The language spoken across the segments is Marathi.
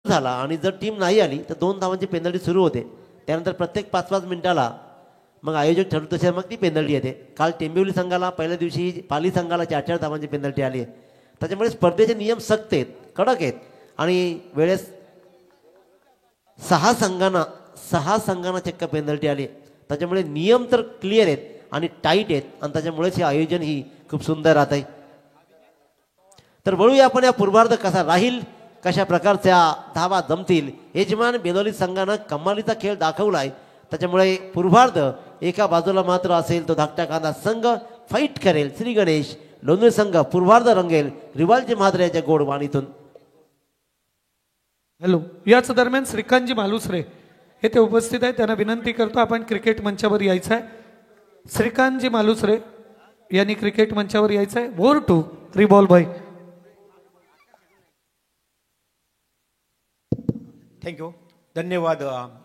झाला आणि जर टीम नाही आली तर 2 धावांची पेनल्टी सुरू होते. त्यानंतर प्रत्येक 5-5 मिनिटाला मग आयोजक ठरवत तसे मग ती पेनल्टी येते. काल टेंबिवली संघाला पहिल्या दिवशी पाली संघाला 4-4 धावांची पेनल्टी आली आहे. त्याच्यामुळे स्पर्धेचे नियम सक्त आहेत, कडक आहेत आणि वेळेस 6 संघांना चक्क पेनल्टी आली. त्याच्यामुळे नियम तर क्लिअर आहेत आणि टाईट आहेत आणि त्याच्यामुळेच हे आयोजन ही खूप सुंदर राहत आहे. तर वळूया आपण या पूर्वार्ध कसा राहील, कशा प्रकारच्या धावा जमतील. यजमान बेलोली संघानं कमालीचा खेळ दाखवलाय. त्याच्यामुळे पूर्वार्ध एका बाजूला मात्र असेल तो धाकटा कांदा संघ फाईट करेल. श्री गणेश लोणेर संघ पूर्वार्ध रंगेल रिवालजी म्हात्रे याच्या गोड वाणीतून. हॅलो, याच दरम्यान श्रीकांतजी मालुसरे येथे उपस्थित आहे. त्यांना विनंती करतो आपण क्रिकेट मंचावर यायचं आहे. श्रीकांतजी मालुसरे यांनी क्रिकेट मंचावर यायचं आहे. वोर टू रिबॉल भाई. थँक्यू, धन्यवाद.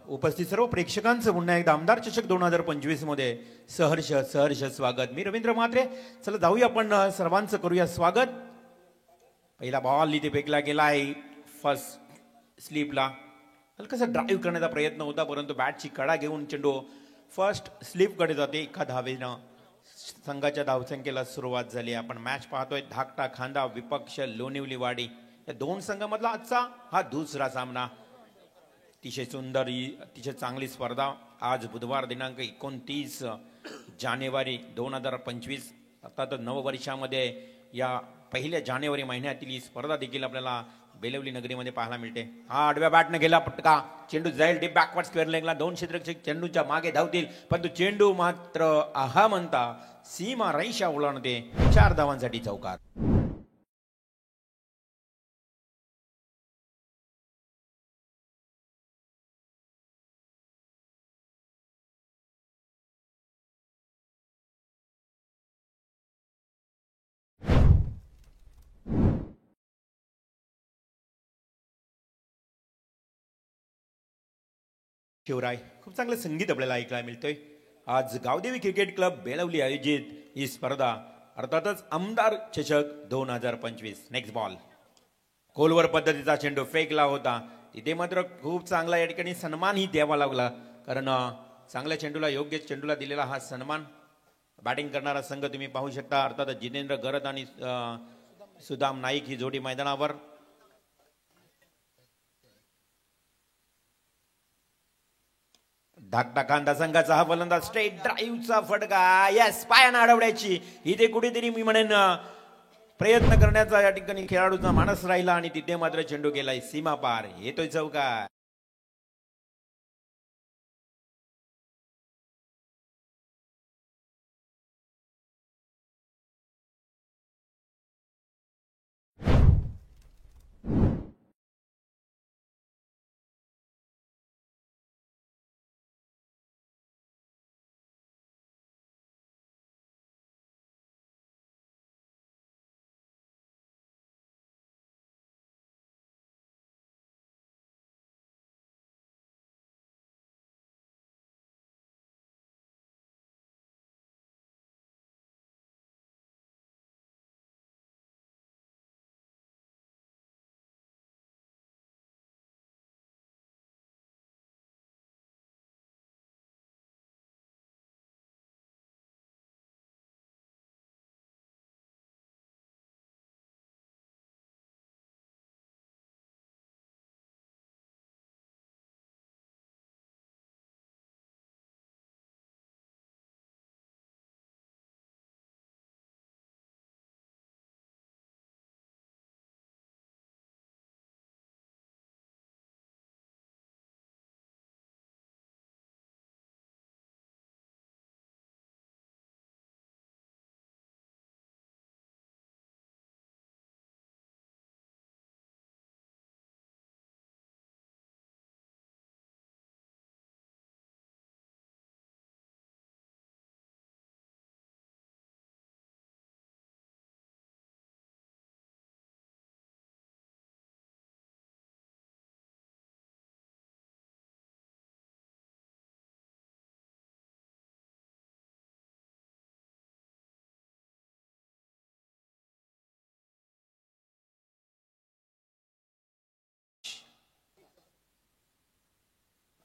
उपस्थित सर्व प्रेक्षकांचं पुन्हा एकदा आमदार चषक 2025 मध्ये सहर्ष सहर्ष स्वागत. मी रवींद्र म्हात्रे. चला जाऊया आपण सर्वांचं करूया स्वागत. पहिला बॉल इथे फेकला गेलाय फर्स्ट स्लीपला. हलकासा ड्राईव्ह करण्याचा प्रयत्न होता परंतु बॅटची कडा घेऊन चेंडू फर्स्ट स्लीपकडे जाते. एका धावेनं संघाच्या धावसंख्येला सुरुवात झाली. आपण मॅच पाहतोय धाकटा खांदा विपक्ष लोणिवलीवाडी या दोन संघामधला आजचा हा दुसरा सामना. अतिशय सुंदर, अतिशय चांगली स्पर्धा. आज बुधवार दिनांक 29 जानेवारी 2025 अर्थात नववर्षामध्ये या पहिल्या जानेवारी महिन्यातील ही स्पर्धा देखील आपल्याला बेलवली नगरीमध्ये पाहायला मिळते. हा आडव्या बॅटने गेला पटका, चेंडू जाईल डीप बॅकवर्ड स्क्वेअर लेगला. दोन क्षेत्ररक्षक चेंडूच्या मागे धावतील परंतु चेंडू मात्र आहा म्हणता सीमा रैषा ओलांडते. 4 धावांसाठी चौकार. शिवराय, खूप चांगलं संगीत आपल्याला ऐकायला मिळतंय. आज गावदेवी क्रिकेट क्लब बेलवली आयोजित ही स्पर्धा अर्थातच आमदार चषक 2025. नेक्स्ट बॉल खोलवर पद्धतीचा चेंडू फेकला होता. तिथे मात्र खूप चांगला या ठिकाणी सन्मानही द्यावा लागला कारण चांगल्या चेंडूला योग्य चेंडूला दिलेला हा सन्मान. बॅटिंग करणारा संघ तुम्ही पाहू शकता अर्थात जितेंद्र गरत आणि सुदाम नाईक ही जोडी मैदानावर. धाकटा कांदा संघाचा हा फलंदाज स्ट्रेट ड्राईव्हचा फटका. यस, पायानं अडवण्याची इथे कुठेतरी मी म्हणेन प्रयत्न करण्याचा या ठिकाणी खेळाडूचा मानस राहिला आणि तिथे मात्र चेंडू गेलाय सीमा पार. येतोय चौकार.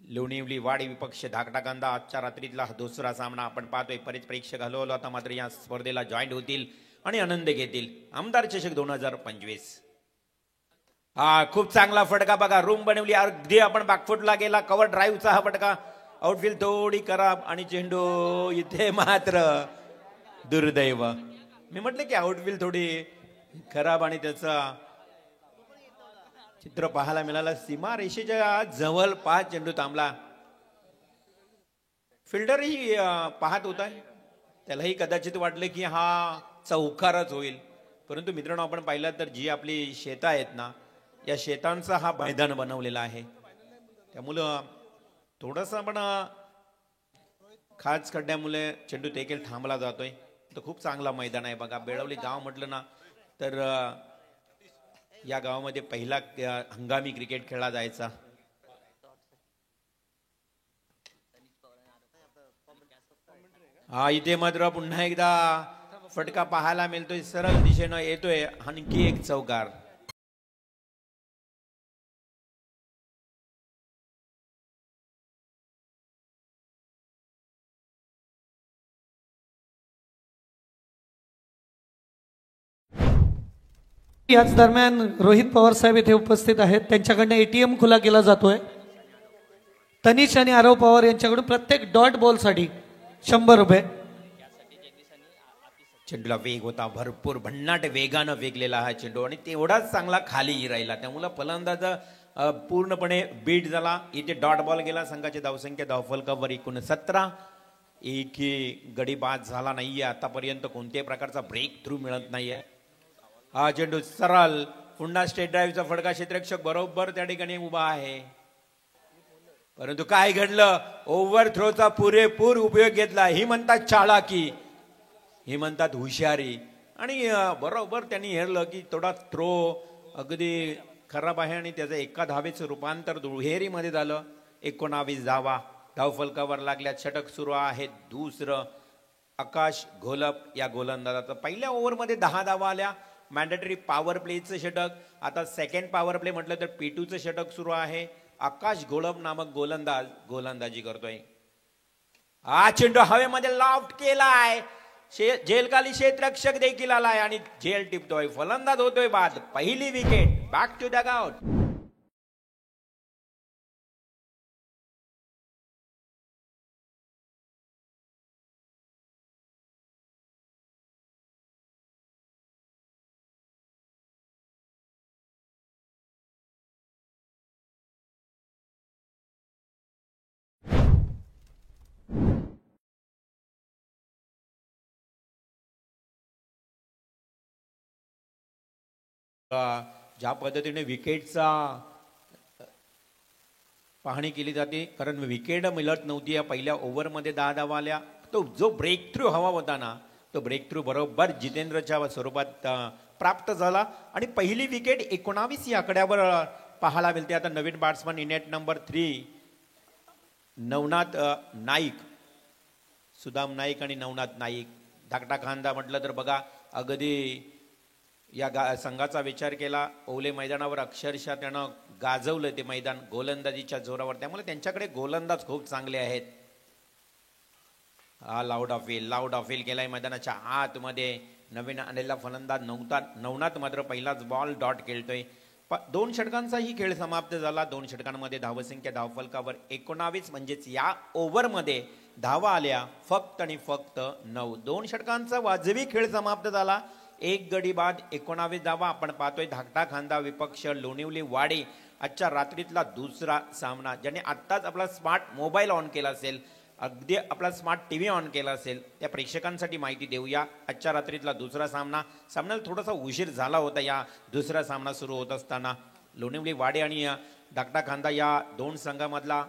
लोणिवली वाडी विपक्ष धाकटा कांदा आजच्या रात्रीतला हा दुसरा सामना आपण पाहतोय. बरेच प्रेक्षक हलवलं आता मात्र या स्पर्धेला जॉईंट होतील आणि आनंद घेतील. आमदार चषक 2025. हा खूप चांगला फटका बघा, रूम बनवली अगदी. आपण बॅकफुटला गेला, कव्हर ड्राईव्हचा हा फटका. आउटफील्ड थोडी खराब आणि चेंडू इथे मात्र दुर्दैव. मी म्हटलं की आउटफील्ड थोडी खराब आणि त्याचा चित्र पाहायला मिळालं. सीमा रेषेच्या जवळ 5 चेंडू थांबला. फिल्डरही पाहत होता, त्यालाही कदाचित वाटलं की हा चौकारच होईल. परंतु मित्रांनो आपण पाहिलं तर जी आपली शेतं आहेत ना, या शेतांचा हा मैदान बनवलेला आहे. त्यामुळं थोडंसं आपण खास खड्ड्यामुळे चेंडू देखील थांबला जातोय. तर खूप चांगला मैदान आहे बघा. बेळवली गाव म्हटलं ना तर या गावामध्ये पहिला हंगामी क्रिकेट खेळला जायचा. हा इथे मात्र पुन्हा एकदा फटका पाहायला मिळतोय. सरळ दिशेनं येतोय आणखी एक चौकार. याच दरम्यान रोहित पवार साहेब येथे उपस्थित आहेत. त्यांच्याकडनं एटीएम खुला केला जातोय. तनिष आणि आरव पवार यांच्याकडून प्रत्येक डॉट बॉल साठी 100 रुपये. चेंडूला वेग होता भरपूर, भन्नाट वेगानं वेगलेला हा चेंडू आणि तेवढाच चांगला खाली राहिला. त्यामुळे फलंदाज पूर्णपणे बीट झाला. इथे डॉट बॉल गेला. संघाची धावसंख्या धावफलकावर 69. एकही गडी बाद झाला नाहीये आतापर्यंत. कोणत्याही प्रकारचा ब्रेक थ्रू मिळत नाहीये. हा चेंडू सरळ पुन्हा स्टेट ड्राईव्हचा फटका. क्षेत्ररक्षक बरोबर त्या ठिकाणी उभा आहे. परंतु काय घडलं, ओव्हर थ्रोचा पुरेपूर उपयोग घेतला. ही म्हणतात चालाकी, ही म्हणतात हुशारी. आणि बरोबर त्यांनी हेरलं की थोडा थ्रो अगदी खराब आहे आणि त्याचं एका धावेचं रूपांतर दुहेरीमध्ये झालं. 19 धावा धावफलकावर लागल्या. षटक सुरू आहे दुसरं. आकाश घोलप या गोलंदाजाचं पहिल्या ओव्हरमध्ये 10 धावा आल्या. मॅन्डेटरी पॉवर प्लेचं षटक. आता सेकंड पॉवर प्ले म्हटलं तर P2चं षटक सुरू आहे. आकाश घोलप नामक गोलंदाज गोलंदाजी करतोय. हा चेंडू हवेमध्ये लॉफ्ट केलाय. झेलखाली क्षेत्ररक्षक देखील आलाय आणि झेल टिपतोय. फलंदाज होतोय बाद. पहिली wicket. Back to the out. ज्या पद्धतीने विकेटचा पाहणी केली जाते, कारण विकेट मिळत नव्हती या पहिल्या ओव्हरमध्ये 10 धावा आल्या. तो जो ब्रेक थ्रू हवा होता ना, तो ब्रेक थ्रू बरोबर जितेंद्रच्या स्वरूपात प्राप्त झाला आणि पहिली विकेट 19 या आकड्यावर पाहायला मिळते. आता नवीन बॅट्समन इनेट नंबर 3 नवनाथ नाईक, सुदाम नाईक आणि नवनाथ नाईक. धाकटा खांदा म्हटलं तर बघा अगदी या संघाचा विचार केला. ओले मैदानावर अक्षरशः त्यानं गाजवलं ते मैदान गोलंदाजीच्या जोरावर. त्यामुळे त्यांच्याकडे गोलंदाज खूप चांगले आहेत. हा लाऊड ऑफ व्हील केलाय मैदानाच्या आतमध्ये. नवीन आलेला फलंदाज नवनाथ मात्र पहिलाच बॉल डॉट खेळतोय. 2 षटकांचाही खेळ समाप्त झाला. 2 षटकांमध्ये धावसंख्या धावफलकावर 19 म्हणजेच या ओव्हरमध्ये धावा आल्या फक्त आणि फक्त 9. 2 षटकांचा वाजवी खेळ समाप्त झाला. 1 गडी बाद 19 धावा. आपण पाहतोय धाकटा खांदा विपक्ष लोणिवली वाडी. आजच्या रात्रीतला दुसरा सामना. ज्याने आत्ताच आपला स्मार्ट मोबाईल ऑन केला असेल, अगदी आपला स्मार्ट टीव्ही ऑन केला असेल, त्या प्रेक्षकांसाठी माहिती देऊया. आजच्या रात्रीतला दुसरा सामन्याला थोडासा उशीर झाला होता. या दुसरा सामना सुरू होत असताना लोणिवली वाडी आणि धाकटा खांदा या 2 संघामधला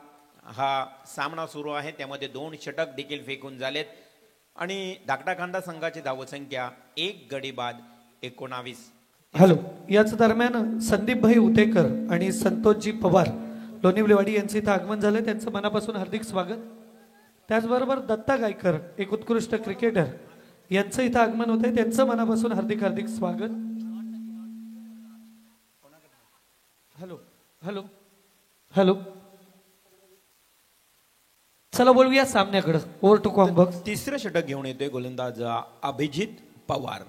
हा सामना सुरू आहे. त्यामध्ये 2 षटक देखील फेकून झालेत आणि धाकटा खांदा संघाची धावसंख्या 1 गडी बाद 19. हॅलो. याच दरम्यान संदीपभाई उतेकर आणि संतोषजी पवार लोणिवलीवाडी यांचं इथं आगमन झालं. त्यांचं मनापासून हार्दिक स्वागत. त्याचबरोबर दत्ता गायकर एक उत्कृष्ट क्रिकेटर यांचं इथं आगमन होतंय. त्यांचं मनापासून हार्दिक हार्दिक स्वागत. हॅलो हॅलो हॅलो चला बोलूया सामन्याकडे. Over to combox. तिसरं षटक घेऊन येतोय गोलंदाज अभिजित पवार.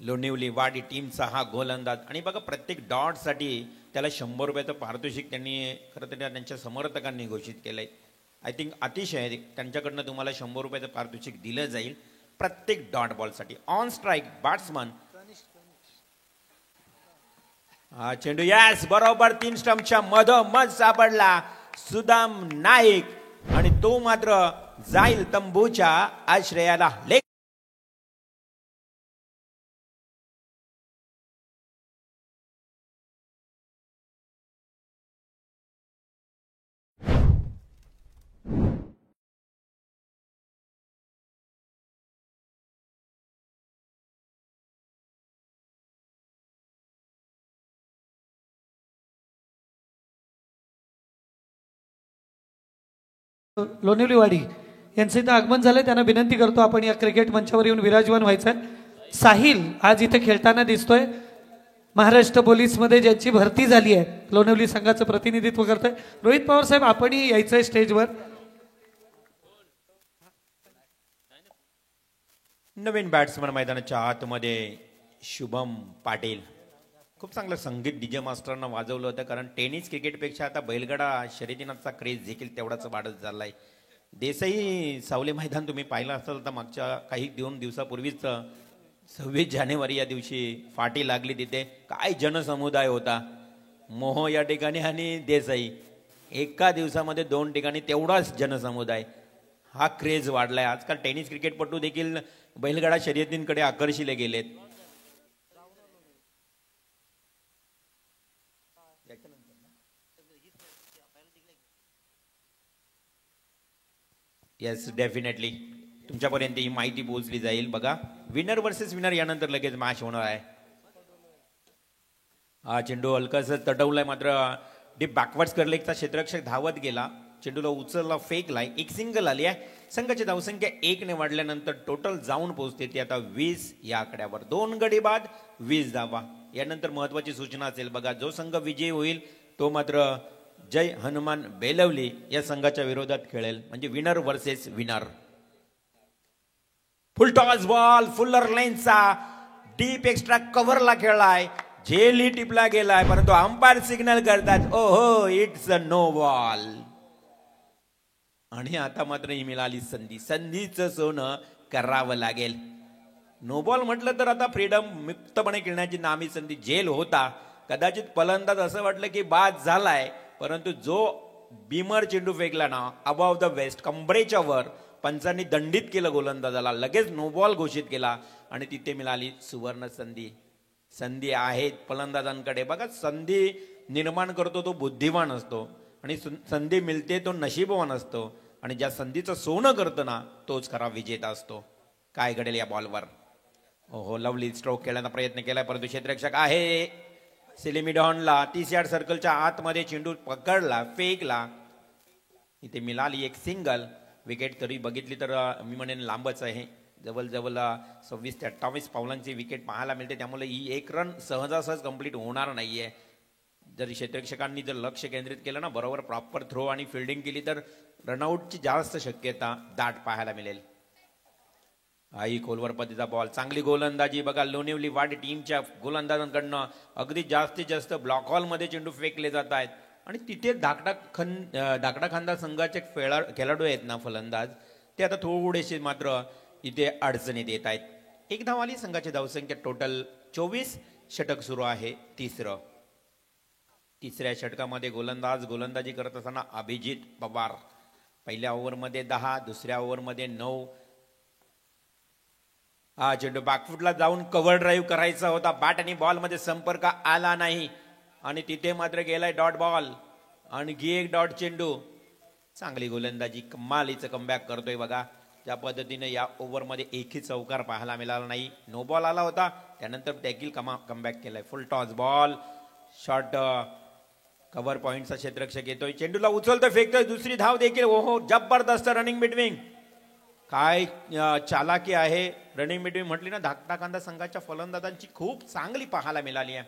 लोणिवली वाडी टीमचा हा गोलंदाज. आणि बघा प्रत्येक डॉटसाठी त्याला 100 रुपयाचं पारितोषिक त्यांनी खरं तर त्यांच्या समर्थकांनी घोषित केलंय. आय थिंक अतिशय त्यांच्याकडनं तुम्हाला 100 रुपयाचं पारितोषिक दिलं जाईल प्रत्येक डॉट बॉलसाठी. ऑन स्ट्राईक बॅट्समन हा चेंडू यस बरोबर 3 स्टंपच्या मधोमध सापडला सुदाम नाईक आणि तो मात्र जाईल तंबूच्या आश्रयाला. लेग लोणिवलीवाडी यांचं इथं आगमन झालंय. त्यांना विनंती करतो आपण या क्रिकेट मंचावर येऊन विराजमान व्हायचंय. साहिल आज इथे खेळताना दिसतोय. महाराष्ट्र पोलीस मध्ये ज्यांची भरती झाली आहे लोणिवली संघाचं प्रतिनिधित्व करतोय. रोहित पवार साहेब आपणही यायचंय स्टेजवर. नवीन बॅट्समन मैदानाच्या आतमध्ये शुभम पाटील. खूप चांगलं संगीत डीजे मास्टरना वाजवलं होतं कारण टेनिस क्रिकेटपेक्षा आता बैलगाडा शर्यतीनाचा क्रेज देखील तेवढाच वाढत चाललाय. देसाई सावले मैदान तुम्ही पाहिलं असेल तर मागच्या काही 2 दिवसापूर्वीच 26 जानेवारी या दिवशी फाटी लागली. तिथे काय जनसमुदाय होता. मोह या ठिकाणी आणि देसाई एका दिवसामध्ये 2 ठिकाणी तेवढाच जनसमुदाय. हा क्रेज वाढलाय. आजकाल टेनिस क्रिकेटपटू देखील बैलगाडा शर्यतींकडे आकर्षिले गेलेत. येस डेफिनेटली तुमच्यापर्यंत ही माहिती पोहोचली जाईल. बघा विनर वर्सेस विनर यानंतर लगेच मॅच होणार आहे. हा चेंडू हलकाच तटवलाय मात्र डीप बॅकवर्ड्स करलेकचा क्षेत्ररक्षक धावत गेला. चेंडूला उचलला फेकलाय. एक सिंगल आली आहे. संघाची धावसंख्या 1 ने वाढल्यानंतर टोटल जाऊन पोहोचते ती आता 20 या आकड्यावर. 2 गडी बाद 20 धावा. यानंतर महत्वाची सूचना असेल बघा जो संघ विजयी होईल तो मात्र जय हनुमान बेलवली या संघाच्या विरोधात खेळेल. म्हणजे विनर वर्सेस विनर. फुल टॉस बॉल फुल्लर लेनचा डीप एक्स्ट्रा कव्हरला खेळलाय. झेली टिपला गेलाय परंतु अंपायर सिग्नल करतात ओहो इट्स अ नो बॉल. आणि आता मात्र ही मिळाली संधी. संधीचं सोनं करावं लागेल. नो बॉल म्हटलं तर आता फ्रीडम मुक्तपणे खेळण्याची नामी संधी. जेल होता कदाचित फलंदाज असं वाटलं की बाद झालाय परंतु जो बीमर चेंडू फेकला ना अबाव द वेस्ट कंबरेच्या वर पंचांनी दंडित केलं गोलंदाजाला. लगेच नो बॉल घोषित केला आणि तिथे मिळाली सुवर्ण संधी. संधी आहेत फलंदाजांकडे. बघा संधी निर्माण करतो तो बुद्धिवान असतो आणि संधी मिळते तो नशीबवान असतो आणि ज्या संधीचं सोनं करतं ना तोच खरा विजेता असतो. काय घडेल या बॉलवर. हो लवली स्ट्रोक खेळण्याचा प्रयत्न केलाय परंतु क्षेत्ररक्षक आहे सेलिमिडॉनला 30 यार्ड सर्कलच्या आतमध्ये चेंडू पकडला फेकला. इथे मिळाली एक सिंगल. विकेट तरी बघितली तर मी म्हणेन लांबच आहे. जवळजवळ 26 ते 28 पावलांची विकेट पाहायला मिळते. त्यामुळे ही 1 रन सहजासहज कंप्लीट होणार नाहीये. जर क्षेत्ररक्षकांनी जर लक्ष केंद्रित केलं ना बरोबर प्रॉपर थ्रो आणि फिल्डिंग केली तर रनआउटची जास्त शक्यता दाट पाहायला मिळेल. आई खोलवर पद्धतीचा बॉल. चांगली गोलंदाजी बघा लोणिवली वाडी टीमच्या गोलंदाजांकडनं. अगदी जास्तीत जास्त ब्लॉक हॉलमध्ये चेंडू फेकले जात आहेत आणि तिथे धाकटा खांदा संघाचे खेळाडू आहेत ना फलंदाज ते आता थोडेसे मात्र इथे अडचणीत येत आहेत. 1 धाव आली. संघाची धावसंख्या टोटल 24. षटक सुरू आहे तिसऱ्या षटकामध्ये गोलंदाजी करत असताना अभिजित पवार. पहिल्या ओव्हरमध्ये 10 दुसऱ्या ओव्हरमध्ये 9. हा चेंडू बॅकफुटला जाऊन कव्हर ड्राईव्ह करायचा होता. बॅट आणि बॉल मध्ये संपर्क आला नाही आणि तिथे मात्र गेलाय डॉट बॉल. आणखी एक डॉट चेंडू. चांगली गोलंदाजी कमालीचं कमबॅक करतोय बघा. ज्या पद्धतीने या ओव्हरमध्ये एकही चौकार पाहायला मिळाला नाही. नो बॉल आला होता त्यानंतर देखील कमबॅक केलाय. Full toss ball short cover पॉइंटचा क्षेत्ररक्षक येतोय. चेंडूला उचलतोय फेकतोय. दुसरी धाव देखील. ओहो जबरदस्त रनिंग बिटवीन. काय चालाकी आहे. रनिंग बिटवीन म्हटली ना धाकटा खांदा संघाच्या फलंदाजांची खूप चांगली पाहायला मिळाली आहे.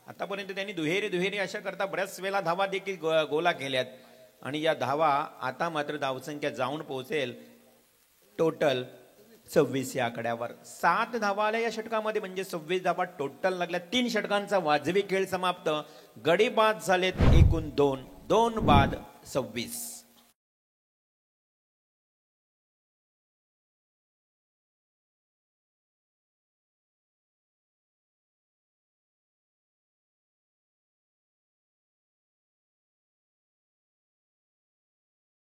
आतापर्यंत त्यांनी दुहेरी अशा करता बऱ्याच वेळा धावा देखील गोला केल्यात आणि या धावा आता मात्र धावसंख्या जाऊन पोहोचेल टोटल 26 या आकड्यावर. 7 धावा आल्या या षटकामध्ये, म्हणजे 26 धावा टोटल लागल्या. 3 षटकांचा वाजवी खेळ समाप्त. गडी बाद झालेत एकूण 2 बाद 26.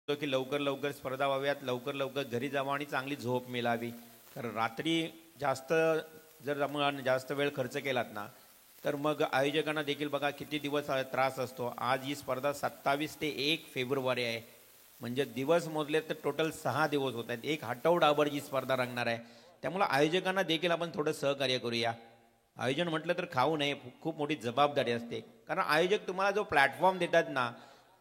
की लवकर लवकर स्पर्धा व्हाव्यात, लवकर लवकर घरी जावं आणि चांगली झोप मिळावी. कारण रात्री जर आपण जास्त वेळ खर्च केलात ना, तर मग आयोजकांना देखील बघा किती दिवस त्रास असतो. आज ही स्पर्धा 27 ते 1 फेब्रुवारी आहे, म्हणजे दिवस मोजले तर टोटल 6 दिवस होत आहेत. एक आठवडाभर ही स्पर्धा रंगणार आहे. त्यामुळे आयोजकांना देखील आपण थोडं सहकार्य करूया. आयोजन म्हटलं तर खाऊ नये, खूप मोठी जबाबदारी असते. कारण आयोजक तुम्हाला जो प्लॅटफॉर्म देतात ना,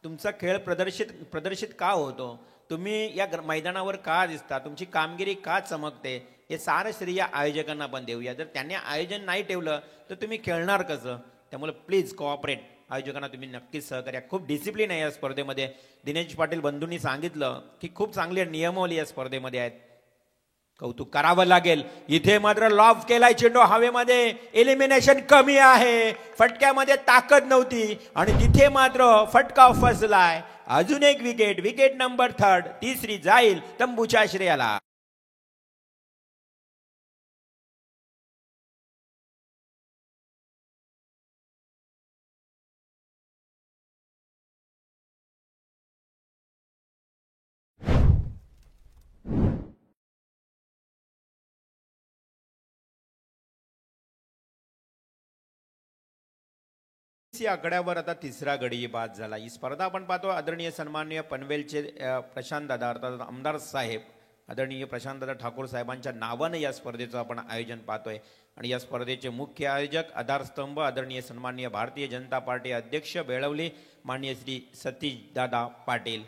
तुमचा खेळ प्रदर्शित का होतो, तुम्ही या मैदानावर का दिसता, तुमची कामगिरी का चमकते, हे सारं श्रेय आयोजकांना आपण देऊया. जर त्यांनी आयोजन नाही ठेवलं तर तुम्ही खेळणार कसं? त्यामुळे प्लीज कोऑपरेट. आयोजकांना तुम्ही नक्कीच सहकार्य. खूप डिसिप्लिन आहे या स्पर्धेमध्ये. दिनेश पाटील बंधूंनी सांगितलं की खूप चांगले नियमावली या स्पर्धेमध्ये आहेत. कौतुक करावं लागेल. इथे मात्र लॉफ केलाय चेंडू हवेमध्ये. एलिमिनेशन कमी आहे, फटक्यामध्ये ताकद नव्हती आणि तिथे मात्र फटका फसलाय. अजून एक विकेट नंबर 3, तिसरी जाईल तंबूच्या श्रेयाला. या आकड्यावर आता तिसरा गडी बाद झाला. ही स्पर्धा आपण पाहतो आदरणीय सन्माननीय पनवेलचे प्रशांत दादा अर्थात आमदार साहेब, आदरणीय प्रशांत दादा ठाकूर साहेबांच्या नावाने या स्पर्धेचं आपण आयोजन पाहतोय. आणि या स्पर्धेचे मुख्य आयोजक आधारस्तंभ आदरणीय सन्माननीय भारतीय जनता पार्टी अध्यक्ष बेळवली माननीय श्री सतीश दादा पाटील.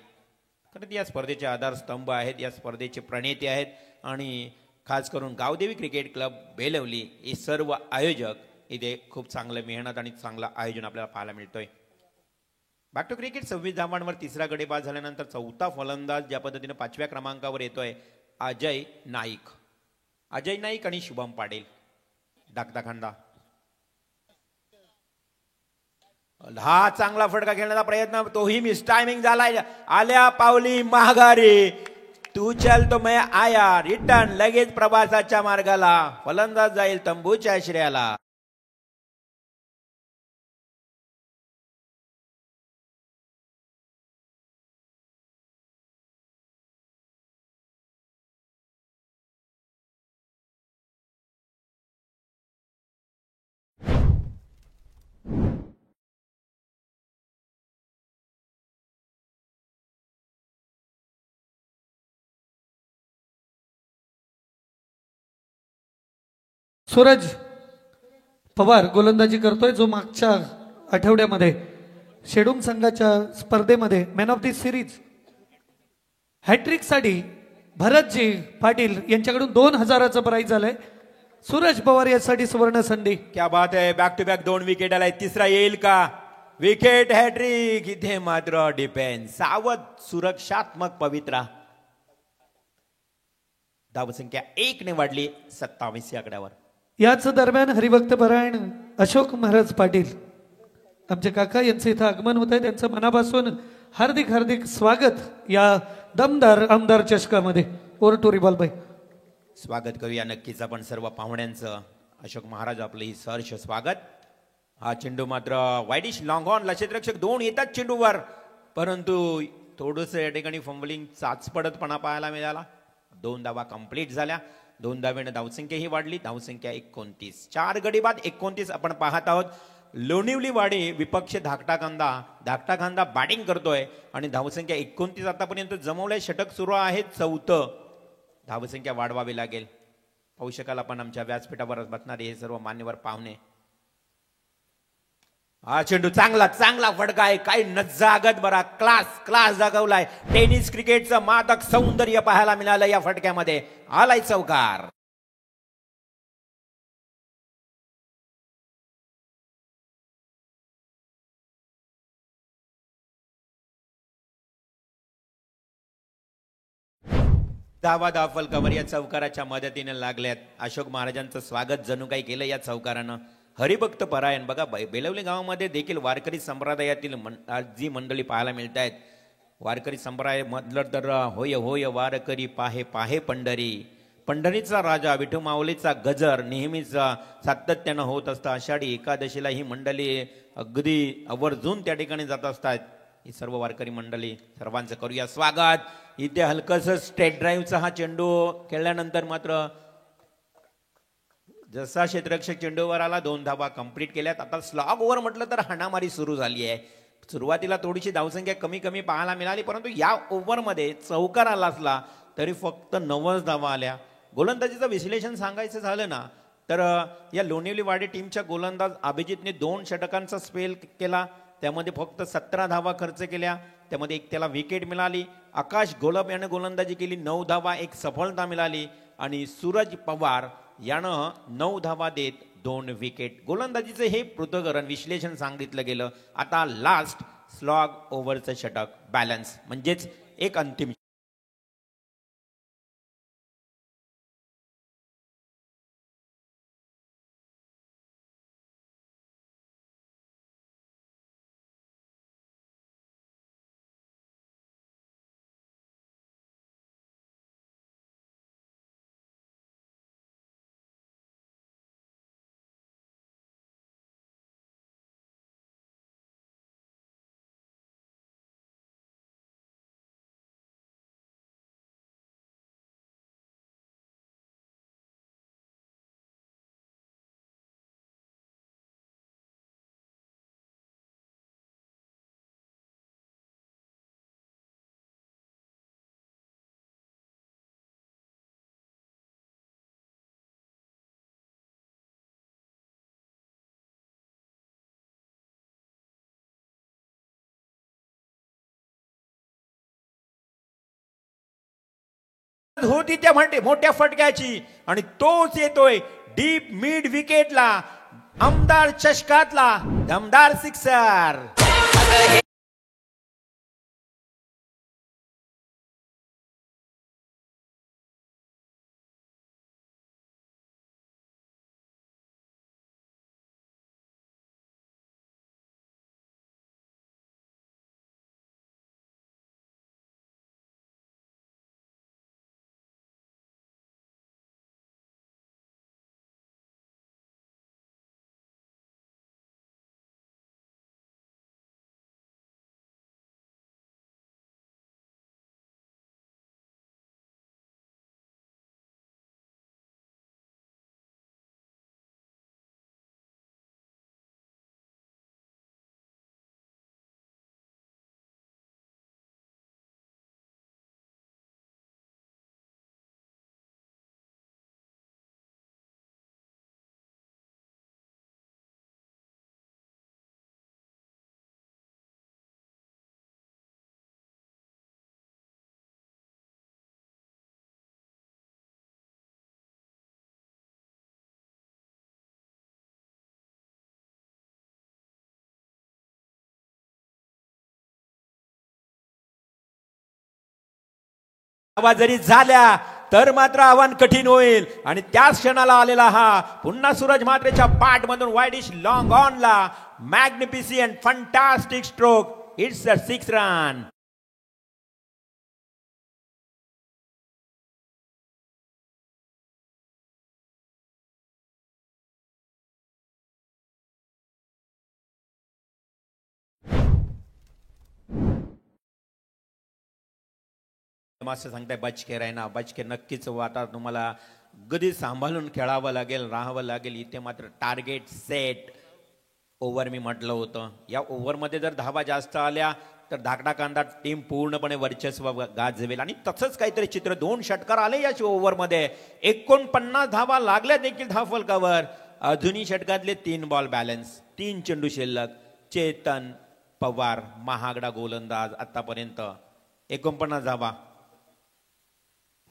कारण या स्पर्धेचे आधारस्तंभ आहेत, या स्पर्धेचे प्रणेते आहेत. आणि खास करून गावदेवी क्रिकेट क्लब बेळवली हे सर्व आयोजक इथे खूप चांगलं मेहनत आणि चांगलं आयोजन आपल्याला पाहायला मिळतोय. Back to cricket. 26 धावांवर तिसरा गडी बाद झाल्यानंतर चौथा फलंदाज ज्या पद्धतीने 5व्या क्रमांकावर येतोय अजय नाईक आणि शुभम पाटील. डाकता खांदा, हा चांगला फटका खेळण्याचा प्रयत्न, तोही मिस टायमिंग झालाय. आल्या पावली माघारी, तू चल तो मैं आया. रिटर्न लगेच प्रवासाच्या मार्गाला. फलंदाज जाईल तंबूच्या श्रेयाला. सूरज पवार गोलंदाजी करतोय, जो मागच्या आठवड्यामध्ये शेडूम संघाच्या स्पर्धेमध्ये man of the series hattrick साठी भरतजी पाटील यांच्याकडून 2000चं प्राइज झालंय. सूरज पवार यासाठी सुवर्ण संधी. क्या बात आहे. बॅक टू बॅक 2 विकेट आलाय. तिसरा येईल का? Wicket hattrick. इथे मात्र डिफेन्स सावध, सुरक्षात्मक पवित्रा. धावसंख्या 1 ने वाढली 27 या आकड्यावर. याच दरम्यान हरिभक्त परायण अशोक महाराज पाटील आमचे काका यांचं इथं आगमन होत आहे. त्यांचं मनापासून हार्दिक हार्दिक स्वागत या दमदार आमदार चषकामध्ये. ओर टू रिबॉल बाई. स्वागत करूया नक्कीच आपण सर्व पाहुण्यांचं. अशोक महाराज आपलं ही सहर्ष स्वागत. हा चेंडू मात्र वाईडिश लॉंग ऑन. लक्षेत्रक्षक 2 येतात चेंडूवर, परंतु थोडंसं या ठिकाणी फंबलिंग चाचपडतपणा पाहायला मिळाला. 2 धावा कंप्लीट झाल्या. 2 धावेने धावसंख्या ही वाढली. धावसंख्या 29. 4 गडी बाद 29 आपण पाहत आहोत. लोणिवलीवाडी विपक्ष धाकटा खांदा बॅटिंग करतोय आणि धावसंख्या 29 आतापर्यंत जमवलंय. षटक सुरू आहे 4थं. धावसंख्या वाढवावी लागेल. पाहू शकाल आपण आमच्या व्यासपीठावर बसणारे हे सर्व मान्यवर पाहुणे. हा चेंडू चांगला फटका आहे. काही नजागत बरा क्लास दाखवलाय. टेनिस क्रिकेटचं मादक सौंदर्य पाहायला मिळालं या फटक्यामध्ये. आलाय चौकार. धावा फलकावर या चौकाराच्या मदतीने लागल्यात. अशोक महाराजांचं स्वागत जणू काही केलं या चौकारानं. हरिभक्त परायण बघा बेलवली गावामध्ये देखील वारकरी संप्रदायातील जी मंडळी पाहायला मिळत आहेत. वारकरी संप्रदाय म्हटलं तर होय होय वारकरी पाहे पाहे पंढरी, पंढरीचा राजा विठू माऊलीचा गजर नेहमीचा सातत्यानं होत असतं. आषाढी एकादशीला ही मंडळी अगदी आवर्जून त्या ठिकाणी जात असतात. ही सर्व वारकरी मंडळी सर्वांचं करूया स्वागत. इथे हलकस स्टेट ड्राईव्हचा हा चेंडू खेळल्यानंतर मात्र जसा क्षेत्ररक्षक चेंडूवर आला 2 धावा कंप्लीट केल्यात. आता स्लॉग ओव्हर म्हटलं तर हाणामारी सुरू झाली आहे. सुरुवातीला थोडीशी धावसंख्या कमी कमी पाहायला मिळाली, परंतु या ओव्हरमध्ये चौकार आला असला तरी फक्त 9 धावा आल्या. गोलंदाजीचं विश्लेषण सांगायचं झालं ना तर या लोणिवलीवाडी टीमच्या गोलंदाज अभिजितने 2 षटकांचा स्पेल केला. त्यामध्ये फक्त 17 धावा खर्च केल्या. त्यामध्ये एक त्याला विकेट मिळाली. आकाश गोलब याने गोलंदाजी केली, 9 धावा, एक सफलता मिळाली. आणि सूरज पवार यानं 9 धावा देत 2 विकेट. गोलंदाजीचं हे पृथक्करण विश्लेषण सांगितलं गेलं. आता लास्ट स्लॉग ओव्हरचं षटक बॅलन्स म्हणजेच एक अंतिम. होती त्या म्हणते मोठ्या फटक्याची आणि तोच येतोय डीप मिड विकेटला. आमदार चषकातला दमदार सिक्सर. आवाज जरी झाल्या तर मात्र आव्हान कठीण होईल. आणि त्याच क्षणाला आलेला हा पुन्हा सूरज म्हात्रेच्या बॅट मधून वाईडिश लॉंग ऑनला magnificent fantastic stroke. It's a 6 run. Master सांगताय बचके रायना बचके नक्कीच आता तुम्हाला गदी सांभाळून खेळावं लागेल, राहावं लागेल. इथे मात्र टार्गेट सेट ओव्हर मी म्हटलं होतं. या ओव्हरमध्ये जर धावा जास्त आल्या तर धाकटा कांदा टीम पूर्णपणे वर्चस्व गाजवेल. आणि तसंच काहीतरी चित्र 2 षटकार आले या ओव्हरमध्ये. 49 धावा लागल्या देखील धावफलकावर. अजूनही षटकातले 3 बॉल बॅलन्स, 3 चेंडू शिल्लक. चेतन पवार महागडा गोलंदाज आतापर्यंत 49 धावा.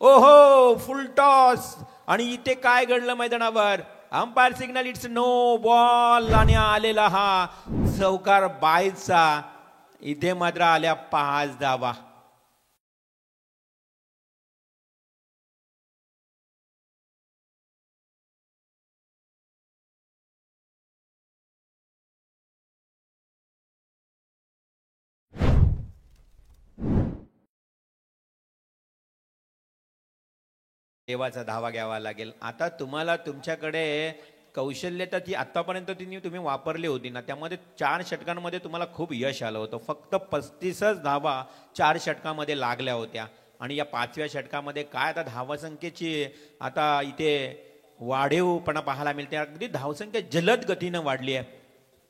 ओहो फुल टॉस. आणि इथे काय घडलं मैदानावर? Umpire signal it's no ball. आणि आलेला हा चौकार बायचा. इथे मात्र आल्या 5 धावा. देवाचा धावा घ्यावा लागेल. आता तुम्हाला तुमच्याकडे कौशल्य तर ती आतापर्यंत तुम्ही वापरली होती ना, त्यामध्ये 4 षटकांमध्ये तुम्हाला खूप यश आलं होतं. फक्त 35च धावा 4 षटकामध्ये लागल्या होत्या आणि या 5व्या षटकामध्ये काय आता धावसंख्येची आता इथे वाढीवपणा पाहायला मिळते. अगदी धावसंख्या जलद गतीनं वाढली आहे.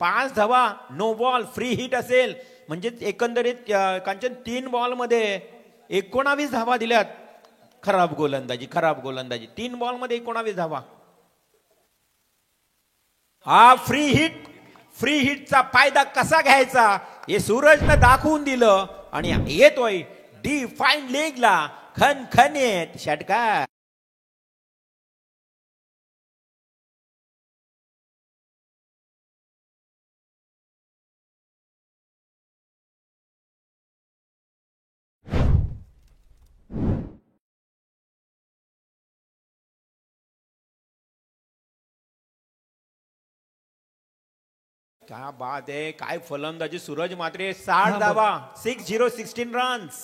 5 धावा, नो बॉल, फ्री हिट असेल म्हणजे एकंदरीत कांचन 3 बॉलमध्ये 19 धावा दिल्यात. खराब गोलंदाजी 3 बॉलमध्ये 19 धावा. हा फ्री हिटचा फायदा कसा घ्यायचा हे सूरजनं दाखवून दिलं आणि येतोय डी फाईन लेगला खनखनेत षटकार. क्या बात आहे, काय फलंदाजी सूरज मात्रे. 60 धावा, 16 रन्स.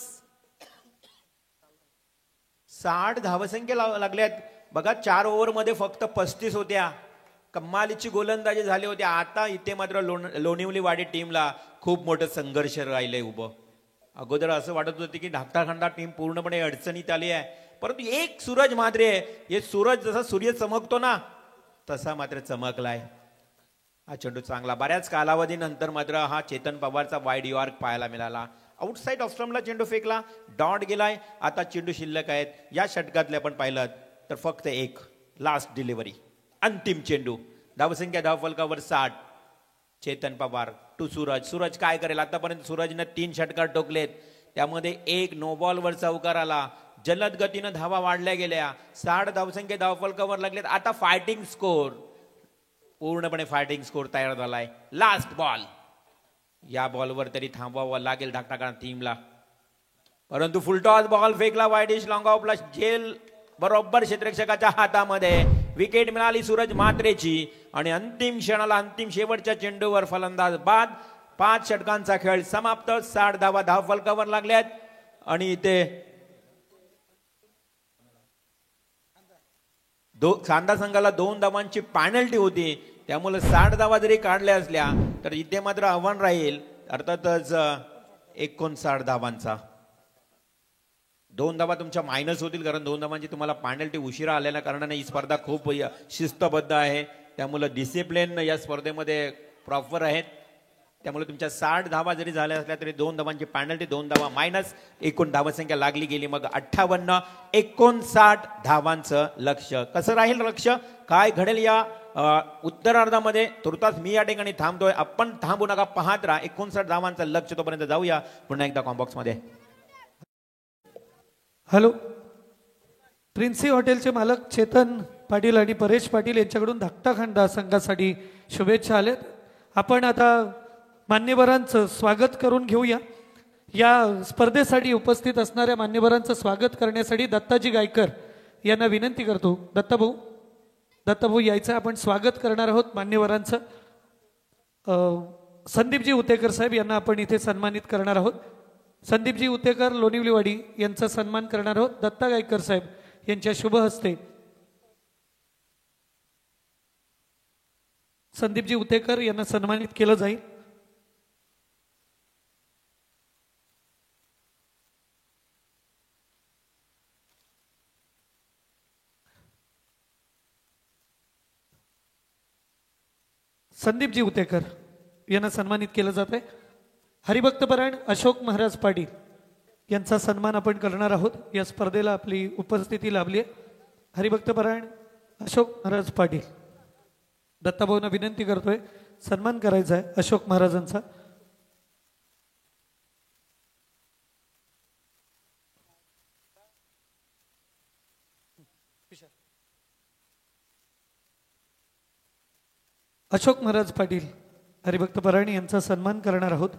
60 धावसंख्या लागल्यात बघा. 4 ओव्हरमध्ये फक्त 35 होत्या. कमालीची गोलंदाजी झाली होती. आता इथे मात्र लोणिवलीवाडी टीमला खूप मोठं संघर्ष राहिलंय उभं. अगोदर असं वाटत होतं की धाकटाखंडा टीम पूर्णपणे अडचणीत आली आहे, परंतु एक सूरज मात्रे, हे सूरज जसा सूर्य चमकतो ना तसा मात्र चमकलाय. हा चेंडू चांगला. बऱ्याच कालावधीनंतर मात्र हा चेतन पवारचा वाईड यॉर्क पाहायला मिळाला. आउटसाइड ऑफ स्टंपला चेंडू फेकला, डॉट गेलाय. आता चेंडू शिल्लक आहेत. या षटकातले आपण पाहिलं तर फक्त एक लास्ट डिलिव्हरी, अंतिम चेंडू. धावसंख्या धावफलकावर 60. चेतन पवार टू सूरज काय करेल. आतापर्यंत सूरजनं 3 षटकार टोकलेत, त्यामध्ये एक नो बॉलवर चौकार आला. जलद गतीनं धावा वाढल्या गेल्या. 60 धावसंख्या धावफलकावर लागलेत. आता फायटिंग स्कोर, पूर्णपणे फायटिंग स्कोर तयार झालाय. लास्ट बॉल, या बॉलवर तरी थांबवावं लागेल धाकटाखंडा टीमला. परंतु फुलटॉस बॉल फेकला वाईडिश लॉंग ऑफला, जेल बरोबर क्षेत्ररक्षकाच्या हातामध्ये. विकेट मिळाली सूरज मात्रेची आणि अंतिम क्षणाला अंतिम शेवटच्या चेंडूवर फलंदाज बाद. 5 षटकांचा खेळ समाप्त. 60 धावा धावफलकावर लागल्यात आणि इथे खांदा संघाला 2 धावांची पॅनल्टी होती, त्यामुळे 60 धावा जरी काढल्या असल्या तर इथे मात्र आव्हान राहील अर्थातच 59 धावांचा. 2 धावा तुमच्या मायनस होतील, कारण 2 धावांची तुम्हाला पॅनल्टी उशिरा आलेल्या कारणाने ही स्पर्धा खूप शिस्तबद्ध आहे. त्यामुळे डिसिप्लिन या स्पर्धेमध्ये प्रॉपर आहेत. त्यामुळे तुमच्या 60 धावा जरी झाल्या असल्या तरी 2 धावांची पॅनल्टी, 2 धावा मायनस, एकूण धावसंख्या लागली गेली मग 58. 59 धावांचं लक्ष. कसं राहील लक्ष, काय घडेल या उत्तरार्धामध्ये तुर्तास मी या ठिकाणी थांबतोय. आपण थांबू नका, पाहत राहा. 59 धावांचं लक्ष. तोपर्यंत जाऊया पुन्हा एकदा कॉम्बॉक्स मध्ये. हॅलो, प्रिन्सी हॉटेलचे मालक चेतन पाटील आणि परेश पाटील यांच्याकडून धाकटाखंडा संघासाठी शुभेच्छा आलेत. आपण आता मान्यवरांचं स्वागत करून घेऊया. या स्पर्धेसाठी उपस्थित असणाऱ्या मान्यवरांचं स्वागत करण्यासाठी दत्ताजी गायकर यांना विनंती करतो. दत्ताभाऊ यायचं, आपण स्वागत करणार आहोत मान्यवरांचं. संदीपजी उतेकर साहेब यांना आपण इथे सन्मानित करणार आहोत. संदीपजी उतेकर लोणिवलीवाडी यांचा सन्मान करणार आहोत. दत्ता गायकर साहेब यांच्या शुभ हस्ते संदीपजी उतेकर यांना सन्मानित केलं जाईल. संदीपजी उतेकर यांना सन्मानित केलं जात आहे. हरिभक्तपरायण अशोक महाराज पाटील यांचा सन्मान आपण करणार आहोत. या स्पर्धेला आपली उपस्थिती लाभली आहे. हरिभक्तपरायण अशोक महाराज पाटील, दत्ताभाऊंना विनंती करतोय सन्मान करायचा आहे अशोक महाराजांचा. अशोक महाराज पाटील हरिभक्तपरायण यांचा सन्मान करणार आहोत.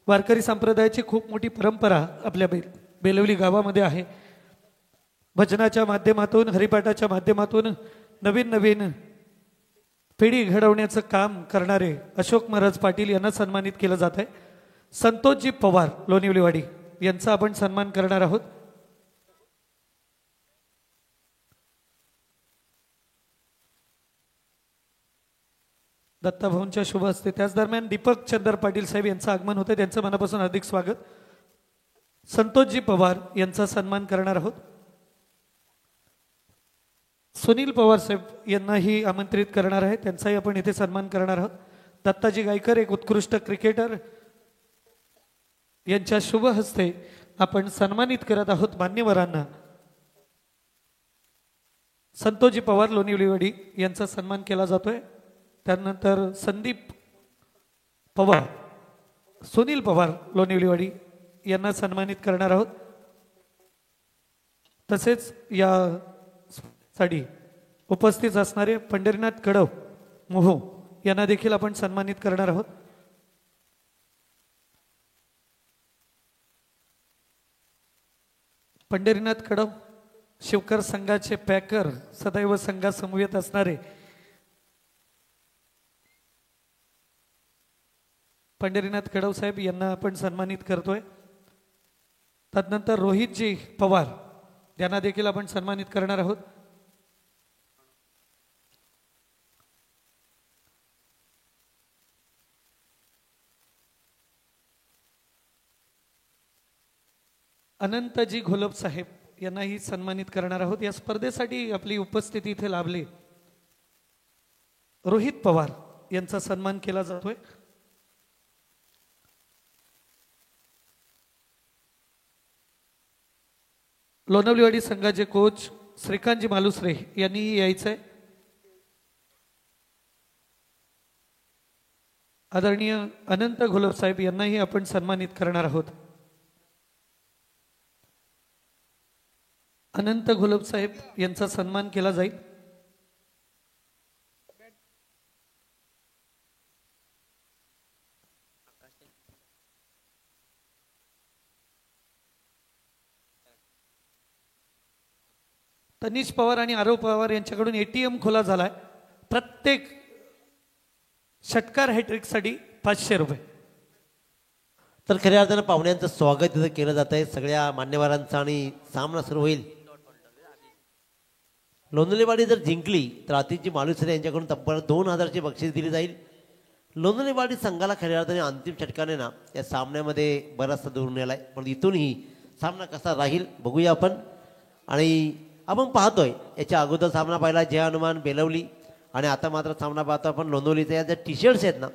वारकरी संप्रदायाची खूप मोठी परंपरा आपल्या बेलवली गावामध्ये आहे. भजनाच्या माध्यमातून, हरिपाठाच्या माध्यमातून नवीन नवीन पिढी घडवण्याचं काम करणारे अशोक महाराज पाटील यांना सन्मानित केलं जात आहे. संतोषजी पवार लोणिवलीवाडी यांचा आपण सन्मान करणार आहोत. दत्ताभाऊंच्या शुभ हस्ते. त्याच दरम्यान दीपक चंदर पाटील साहेब यांचं आगमन होते, त्यांचं मनापासून हार्दिक स्वागत. संतोषजी पवार यांचा सन्मान करणार आहोत. सुनील पवार साहेब यांनाही आमंत्रित करणार आहे, त्यांचाही आपण इथे सन्मान करणार आहोत. दत्ताजी गायकर एक उत्कृष्ट क्रिकेटर, यांच्या शुभ हस्ते आपण सन्मानित करत आहोत मान्यवरांना. संतोषजी पवार लोणीवलीवाडी यांचा सन्मान केला जातोय. त्यानंतर संदीप पवार, सुनील पवार लोणीवलीवाडी यांना सन्मानित करणार आहोत. तसेच या साठी उपस्थित असणारे पंढरीनाथ कडव मोहो यांना देखील आपण सन्मानित करणार आहोत. पंढरीनाथ कडव शिवकर संघाचे पॅकर, सदैव संघासमवेत असणारे पंढरीनाथ कडव साहेब यांना आपण सन्मानित करतोय. तदनंतर रोहितजी पवार यांना देखील आपण सन्मानित करणार आहोत. अनंतजी घोलप साहेब यांनाही सन्मानित करणार आहोत. या स्पर्धेसाठी आपली उपस्थिती इथे लाभली. रोहित पवार यांचा सन्मान केला जातोय. लोणवलीवाडी संघाचे कोच श्रीकांतजी मालुसरे यांनीही यायचंय. आदरणीय अनंत घोलप साहेब यांनाही आपण सन्मानित करणार आहोत. अनंत घोलप साहेब यांचा सन्मान केला जाईल. तनिष पवार आणि आरव पवार यांच्याकडून एटीएम खोला झालाय. प्रत्येक षटकार हॅट्रिकसाठी 500 रुपये. तर खऱ्या अर्थानं पाहुण्यांचं स्वागत तिथं केलं जात आहे सगळ्या मान्यवरांचं आणि सामना सुरू होईल. लोणलेवाडी जर जिंकली तर आतिथजी मालुसरे यांच्याकडून तब्बल 2000ची बक्षीस दिली जाईल. लोणलेवाडी संघाला खऱ्या अर्थाने अंतिम षटकाने ना या सामन्यामध्ये बराचसा दूर नेलाय, पण इथूनही सामना कसा राहील बघूया आपण. आणि आपण पाहतोय याच्या अगोदर सामना पाहिला जय हनुमान बेलवली, आणि आता मात्र सामना पाहतो आपण लोणवलीचे. या ज्या टी शर्ट्स आहेत ना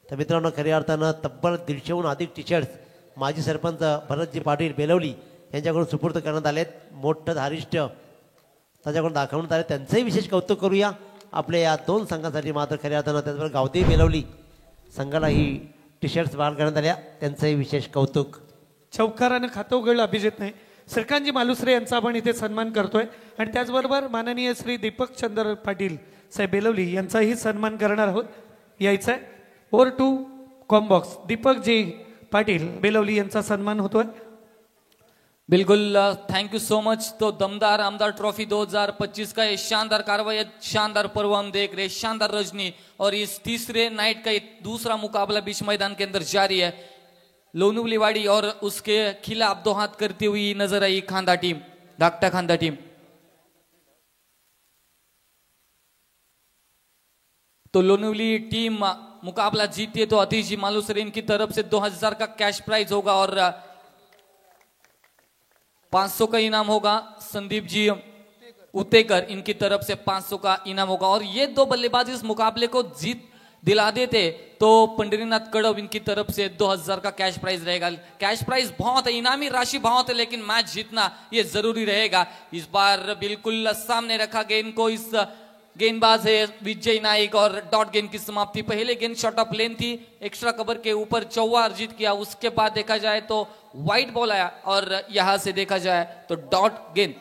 तर मित्रांनो खऱ्या अर्थानं तब्बल 150हून अधिक टी शर्ट्स माजी सरपंच भरतजी पाटील बेलवली यांच्याकडून सुपूर्द करण्यात आलेत. मोठं धारिष्ट त्याच्याकडून दाखवण्यात आले, त्यांचंही विशेष कौतुक करूया. आपल्या या 2 संघांसाठी मात्र खऱ्या अर्थानं त्याचबरोबर गावदेवी बेलवली संघाला ही टी शर्ट्स बहाल करण्यात आल्या, त्यांचंही विशेष कौतुक. चौकारानं खातं उघडलं अभिजित नाही. श्रीकांतजी मालुसरे यांचा आपण इथे सन्मान करतोय. आणि त्याचबरोबर माननीय श्री दीपक चंद्र पाटील साहेब बेलवली यांचाही सन्मान करणार आहोत. यायचं आहे. Over to combox Deepakji Patil Belavali यांचा सन्मान होतोय. बिल्कुल थैंक यू सो मच. तो दमदार आमदार ट्रॉफी 2025 का ये शानदार कार्रवाई, शानदार पर्व हम देख रहे, शानदार रजनी, और इस तीसरे नाइट का ये दूसरा मुकाबला बीच मैदान के अंदर जारी है. लोणवलीवाड़ी और उसके खिलाफ 2 हाथ करती हुई नजर आई खांदा टीम, डाक्टा खांदा टीम. तो लोणवली टीम मुकाबला जीती है तो अतीश मालुसरे इनकी तरफ से 2000 का कैश प्राइज होगा और 500 का इनाम होगा. संदीप जी उतेकर इनकी तरफ से 500 का इनाम होगा. और ये 2 बल्लेबाज इस मुकाबले को जीत दिला देते तो पंढरीनाथ कड़व इनकी तरफ से 2000 का कैश प्राइज रहेगा. कैश प्राइज बहुत है, इनामी राशि बहुत है, लेकिन मैच जीतना ये जरूरी रहेगा. इस बार बिल्कुल सामने रखा गेंद को. इस गेंदबाज है विजय नाइक और डॉट गेंद की समाप्ति. पहले गेंद शॉर्ट ऑफ लेन थी, एक्स्ट्रा कवर के ऊपर चौवा अर्जित किया. उसके बाद देखा जाए तो व्हाइट बॉल आया और यहां से देखा जाए तो डॉट गेंद.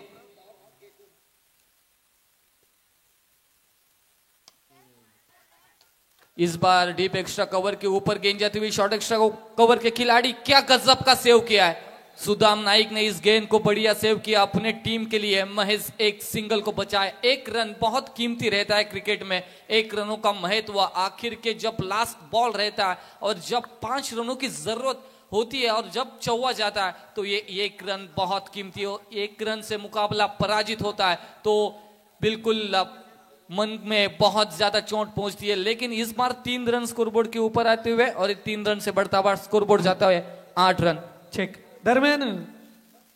इस बार डीप एक्स्ट्रा कवर के ऊपर गेंद जाती हुई शॉर्ट एक्स्ट्रा कवर के खिलाड़ी, क्या गजब का सेव किया है सुदाम नाइक ने. इस गेंद को बढ़िया सेव किया अपने टीम के लिए. महज एक सिंगल को बचाए. 1 रन बहुत कीमती रहता है क्रिकेट में. 1 रनों का महत्व आखिर के जब लास्ट बॉल रहता है और जब 5 रनों की जरूरत होती है और जब चौवा जाता है तो ये 1 रन बहुत कीमती हो. 1 रन से मुकाबला पराजित होता है. तो बिल्कुल मन में बहुत ज्यादा चोट पहुंचती है, लेकिन इस बार 3 रन स्कोरबोर्ड के ऊपर आते हुए और 3 रन से बढ़ता हुआ स्कोरबोर्ड जाता है 8 रन। चेक दरम्यान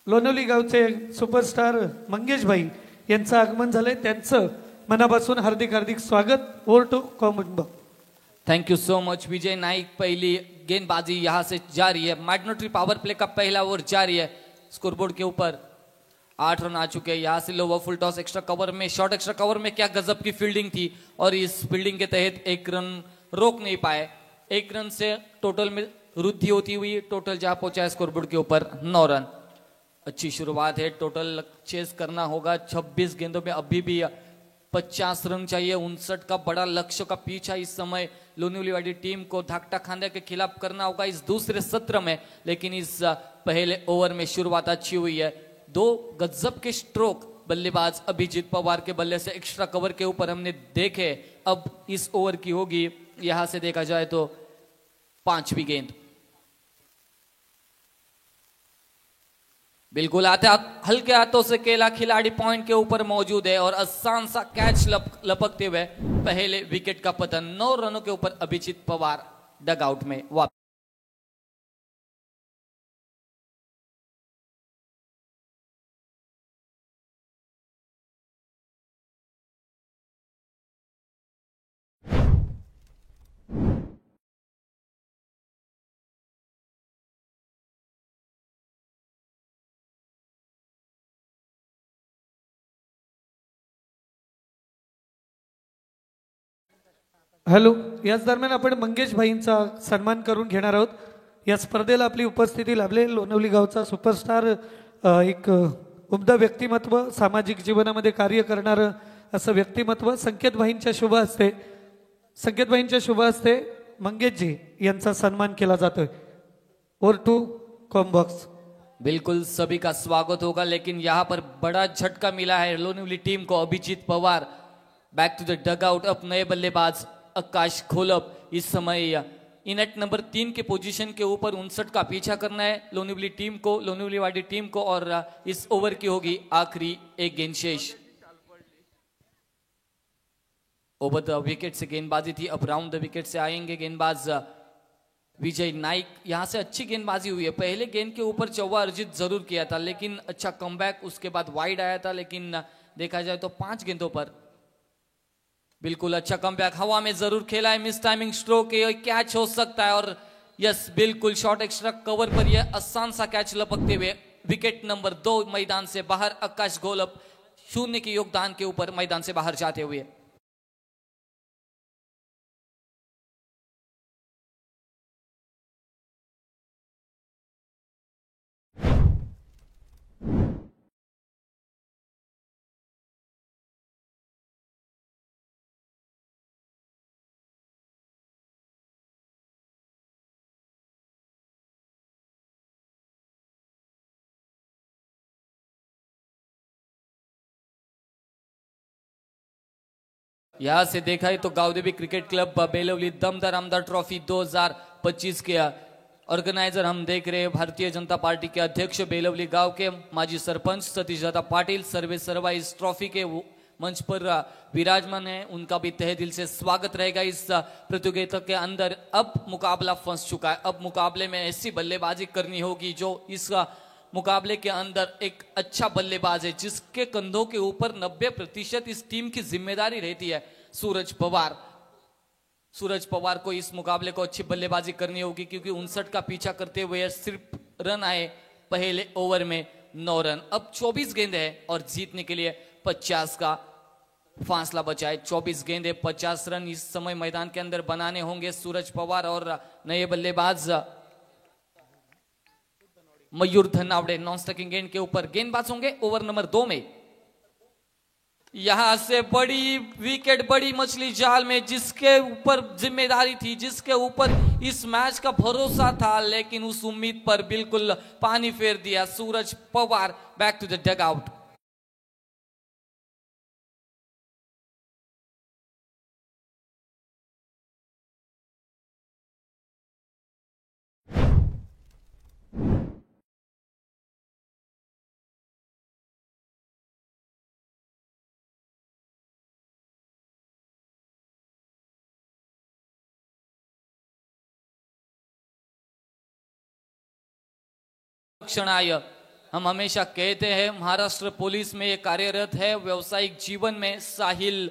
लोणवली गावचे सुपरस्टार मंगेश भाई यांचं आगमन झालंय, त्यांचं मनापासून हार्दिक हार्दिक स्वागत। Over to combo. Thank you so much Vijay Naik. पहली गेंदबाजी यहाँ से जारी है, मैग्नेटरी पावर प्ले का पहला ओवर जारी है। स्कोरबोर्ड के ऊपर 8 रन आ चुके हैं। यहाँ से lower full toss extra cover में, शॉर्ट एक्स्ट्रा कवर में क्या गजब की फील्डिंग थी और इस फील्डिंग के तहत 1 रन रोक नहीं पाए। 1 रन से टोटल में वृद्धि होती हुई टोटल जहां पहुंचा है स्कोरबोर्ड के ऊपर 9 रन। अच्छी शुरुआत है, टोटल चेस करना होगा। 26 गेंदों में अभी भी 50 रन चाहिए। 59 का बड़ा लक्ष्य का पीछा इस समय लोनिवलीवाड़ी टीम को धाकटा खांडा के खिलाफ करना होगा इस दूसरे सत्र में, लेकिन इस पहले ओवर में शुरुआत अच्छी हुई है। 2 गजब के स्ट्रोक बल्लेबाज अभिजीत पवार के बल्ले से एक्स्ट्रा कवर के ऊपर हमने देखे। अब इस ओवर की होगी, यहां से देखा जाए तो 5वीं गेंद। बिल्कुल हल्के हाथों से केला खिलाड़ी पॉइंट के ऊपर मौजूद है और आसान सा कैच लपकते हुए पहले विकेट का पतन। 9 रनों के ऊपर अभिजीत पवार डगआउट में वापस। हॅलो, याच दरम्यान आपण मंगेश भाईंचा सन्मान करून घेणार आहोत। या स्पर्धेला आपली उपस्थिती लाभले लोणवली गावचा सुपरस्टार, एक उमदा व्यक्तिमत्व, सामाजिक जीवनामध्ये कार्य करणारं असं व्यक्तिमत्व संकेत भाईंच्या शुभ हस्ते मंगेशजी यांचा सन्मान केला जातोय। Over to comm box. बिल्कुल सभी का स्वागत होगा, लेकिन यहाँ पर बड़ा झटका मिला है लोनिवली टीम को। Abhijeet Pawar back to the dugout. अब नए बल्लेबाज आकाश खोलब इस समय इनेट नंबर 3 के पोजीशन के ऊपर 59 का पीछा करना है लोनिवली टीम को, लोनिवलीवाड़ी टीम को, और इस ओवर की होगी आखिरी 1 गेंद शेष। ओवर द विकेट से गेंदबाजी थी, अब राउंड द विकेट से आएंगे गेंदबाज विजय नाइक। यहां से अच्छी गेंदबाजी हुई है। पहले गेंद के ऊपर चौवा अर्जित जरूर किया था, लेकिन अच्छा कमबैक उसके बाद वाइड आया था, लेकिन देखा जाए तो 5 गेंदों पर बिल्कुल अच्छा कमबैक। हवा में जरूर खेला है, मिस टाइमिंग स्ट्रोक है, कैच हो सकता है, और यस बिल्कुल शॉर्ट एक्स्ट्रा कवर पर यह आसान सा कैच लपकते हुए विकेट नंबर 2 मैदान से बाहर। आकाश घोलप 0 के योगदान के ऊपर मैदान से बाहर जाते हुए। यहां से देखा है तो गावदेवी क्रिकेट क्लब बेलवली दमदार आमदार ट्रॉफी 2025 के ऑर्गेनाइजर हम देख रहे हैं भारतीय जनता पार्टी के अध्यक्ष बेलवली गांव के माजी सरपंच सतीश दादा पाटिल सर्वे सर्वा इस ट्रॉफी के मंच पर विराजमान है। उनका भी तहे दिल से स्वागत रहेगा इस प्रतियोगिता के अंदर। अब मुकाबला फंस चुका है। अब मुकाबले में ऐसी बल्लेबाजी करनी होगी जो इस मुकाबले के अंदर एक अच्छा बल्लेबाज है, जिसके कंधों के ऊपर 90% इस टीम की जिम्मेदारी रहती है, सूरज पवार। सूरज पवार को इस मुकाबले को अच्छी बल्लेबाजी करनी होगी, क्योंकि 59 का पीछा करते हुए सिर्फ रन आए पहले ओवर में 9 रन। अब 24 गेंद है और जीतने के लिए 50 का फासला बचा है। 24 गेंद है, 50 रन इस समय मैदान के अंदर बनाने होंगे सूरज पवार और नए बल्लेबाज मयूर धनावड़े। नॉन स्ट्राइकिंग गेंद के ऊपर गेंदबाज होंगे ओवर नंबर 2 में। यहां से बड़ी विकेट, बड़ी मछली जाल में, जिसके ऊपर जिम्मेदारी थी, जिसके ऊपर इस मैच का भरोसा था, लेकिन उस उम्मीद पर बिल्कुल पानी फेर दिया Suraj Pawar. Back to the dugout. क्षणाय हम हमेशा कहते हैं महाराष्ट्र पुलिस में ये कार्यरत है, व्यवसायिक जीवन में साहिल,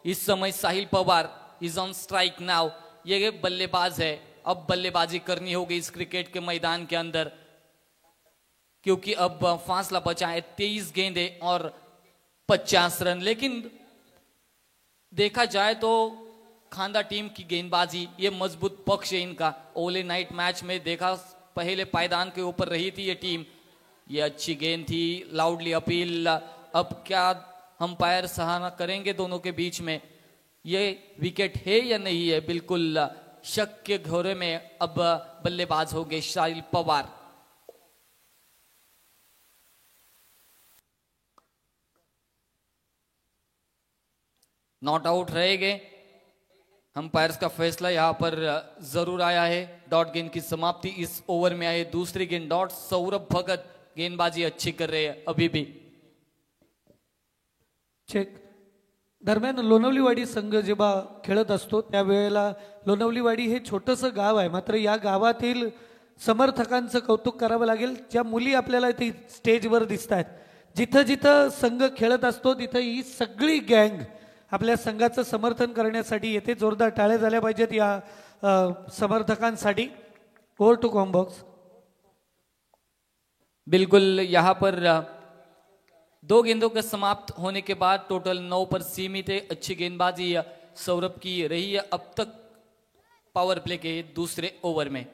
इस समय Sahil Pawar is on strike now. ये बल्लेबाज है, अब बल्लेबाजी करनी होगी इस क्रिकेट के मैदान के अंदर, क्योंकि अब फासला बचा है 23 गेंदे और 50 रन। लेकिन देखा जाए तो खांदा टीम की गेंदबाजी ये मजबूत पक्ष है इनका। ओले नाइट मैच में देखा, पहले पायदान के ऊपर रही थी ये टीम, ये अच्छी गेंद थी, लाउडली अपील। अब क्या अंपायर सहारा करेंगे दोनों के बीच में, ये विकेट है या नहीं है, बिल्कुल शक के घेरे में अब बल्लेबाज हो गए साहिल पवार। नॉट आउट रहेंगे, अंपायर्स का फैसला यहां पर जरूर आया है। डॉट गेंद की समाप्ति इस ओवर में आई, दूसरी गेंद डॉट। सौरभ भगत गेंदबाजी अच्छी कर रहे हैं अभी भी। चेक। दरम्यान लोणवलीवाडी संघ जेव्हा खेळत असतो त्यावेळेला लोणवलीवाडी हे छोटंसं गाव आहे, मात्र या गावातील समर्थकांचं कौतुक करावं लागेल। ज्या मुली आपल्याला इथे स्टेजवर दिसत आहेत, जिथं जिथं संघ खेळत असतो तिथं ही सगळी गँग आपल्या संघाचं समर्थन करण्यासाठी येते। जोरदार टाळ्या झाल्या पाहिजेत या समर्थकांसाठी। Over to comm box. बिल्कुल यहाँ पर 2 गेंदों के समाप्त होने के बाद टोटल 9 पर सीमित है। अच्छी गेंदबाजी सौरभ की रही है अब तक पावर प्ले के दूसरे ओवर में।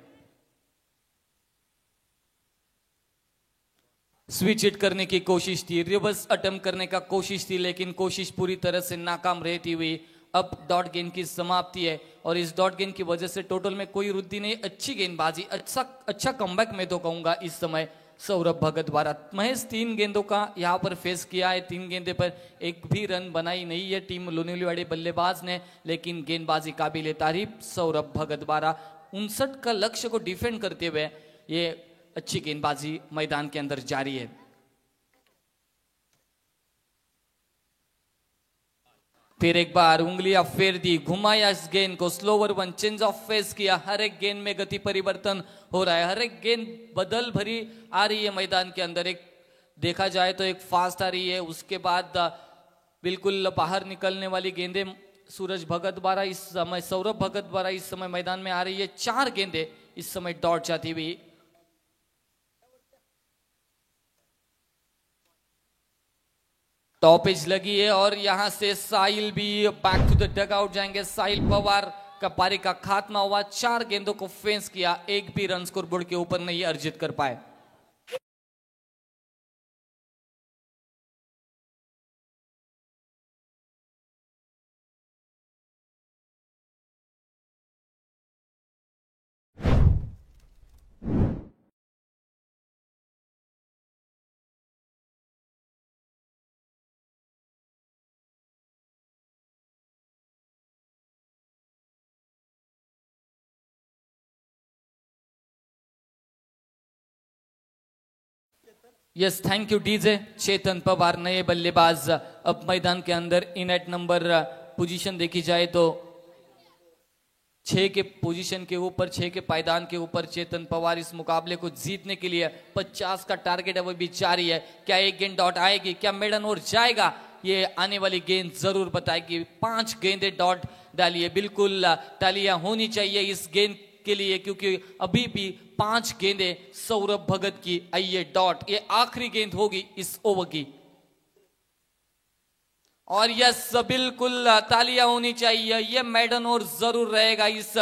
स्विच हिट करने की कोशिश थी, रिवर्स अटेम्प्ट करने का कोशिश थी, लेकिन कोशिश पूरी तरह से नाकाम रहती हुई अब डॉट गेंद की समाप्ति है। और इस डॉट गेंद की वजह से टोटल में कोई वृद्धि नहीं। अच्छी गेंदबाजी, अच्छा कमबैक मैं तो कहूंगा इस समय सौरभ भगत द्वारा। महज 3 गेंदों का यहाँ पर फेस किया है, 3 गेंदे पर एक भी रन बनाई नहीं है टीम लोणवलीवाड़ी बल्लेबाज ने, लेकिन गेंदबाजी काबिल तारीफ सौरभ भगत द्वारा। 59 का लक्ष्य को डिफेंड करते हुए ये अच्छी गेंदबाजी मैदान के अंदर जारी है। फिर एक बार उंगलियां फेर दी, घुमाया इस गेंद को, slower one, change of pace किया। हर एक गेंद में गति परिवर्तन हो रहा है, हर एक गेंद बदल भरी आ रही है मैदान के अंदर। एक देखा जाए तो एक फास्ट आ रही है, उसके बाद बिल्कुल बाहर निकलने वाली गेंदें सूरज भगत द्वारा इस समय, सौरभ भगत द्वारा इस समय मैदान में आ रही है। 4 गेंदें इस समय डॉट जाती हुई। टॉप एज लगी है और यहां से साहिल भी back to the dugout जाएंगे। साहिल पवार का पारी का खात्मा हुआ, 4 गेंदों को फेंस किया, एक भी रन स्कोर बोर्ड के ऊपर नहीं अर्जित कर पाए। Yes, thank you DJ. Chetan Pawar नए बल्लेबाज अब मैदान के अंदर। इन एट नंबर पोजीशन देखी जाए तो 6 के पोजीशन के ऊपर, 6 के पायदान के ऊपर चेतन पवार इस मुकाबले को जीतने के लिए 50 का टारगेट है, वो भी जारी है। क्या एक गेंद डॉट आएगी, क्या मेडन ओवर जाएगा, ये आने वाली गेंद जरूर बताएगी। 5 गेंदें डॉट डाली है, बिल्कुल तालियां होनी चाहिए इस गेंद के लिए, क्योंकि अभी भी 5 गेंदें सौरभ भगत की आई है डॉट। ये आखिरी गेंद होगी इस ओवर की। और यस, बिल्कुल तालियां होनी चाहिए, ये मैडन ओवर जरूर रहेगा। इस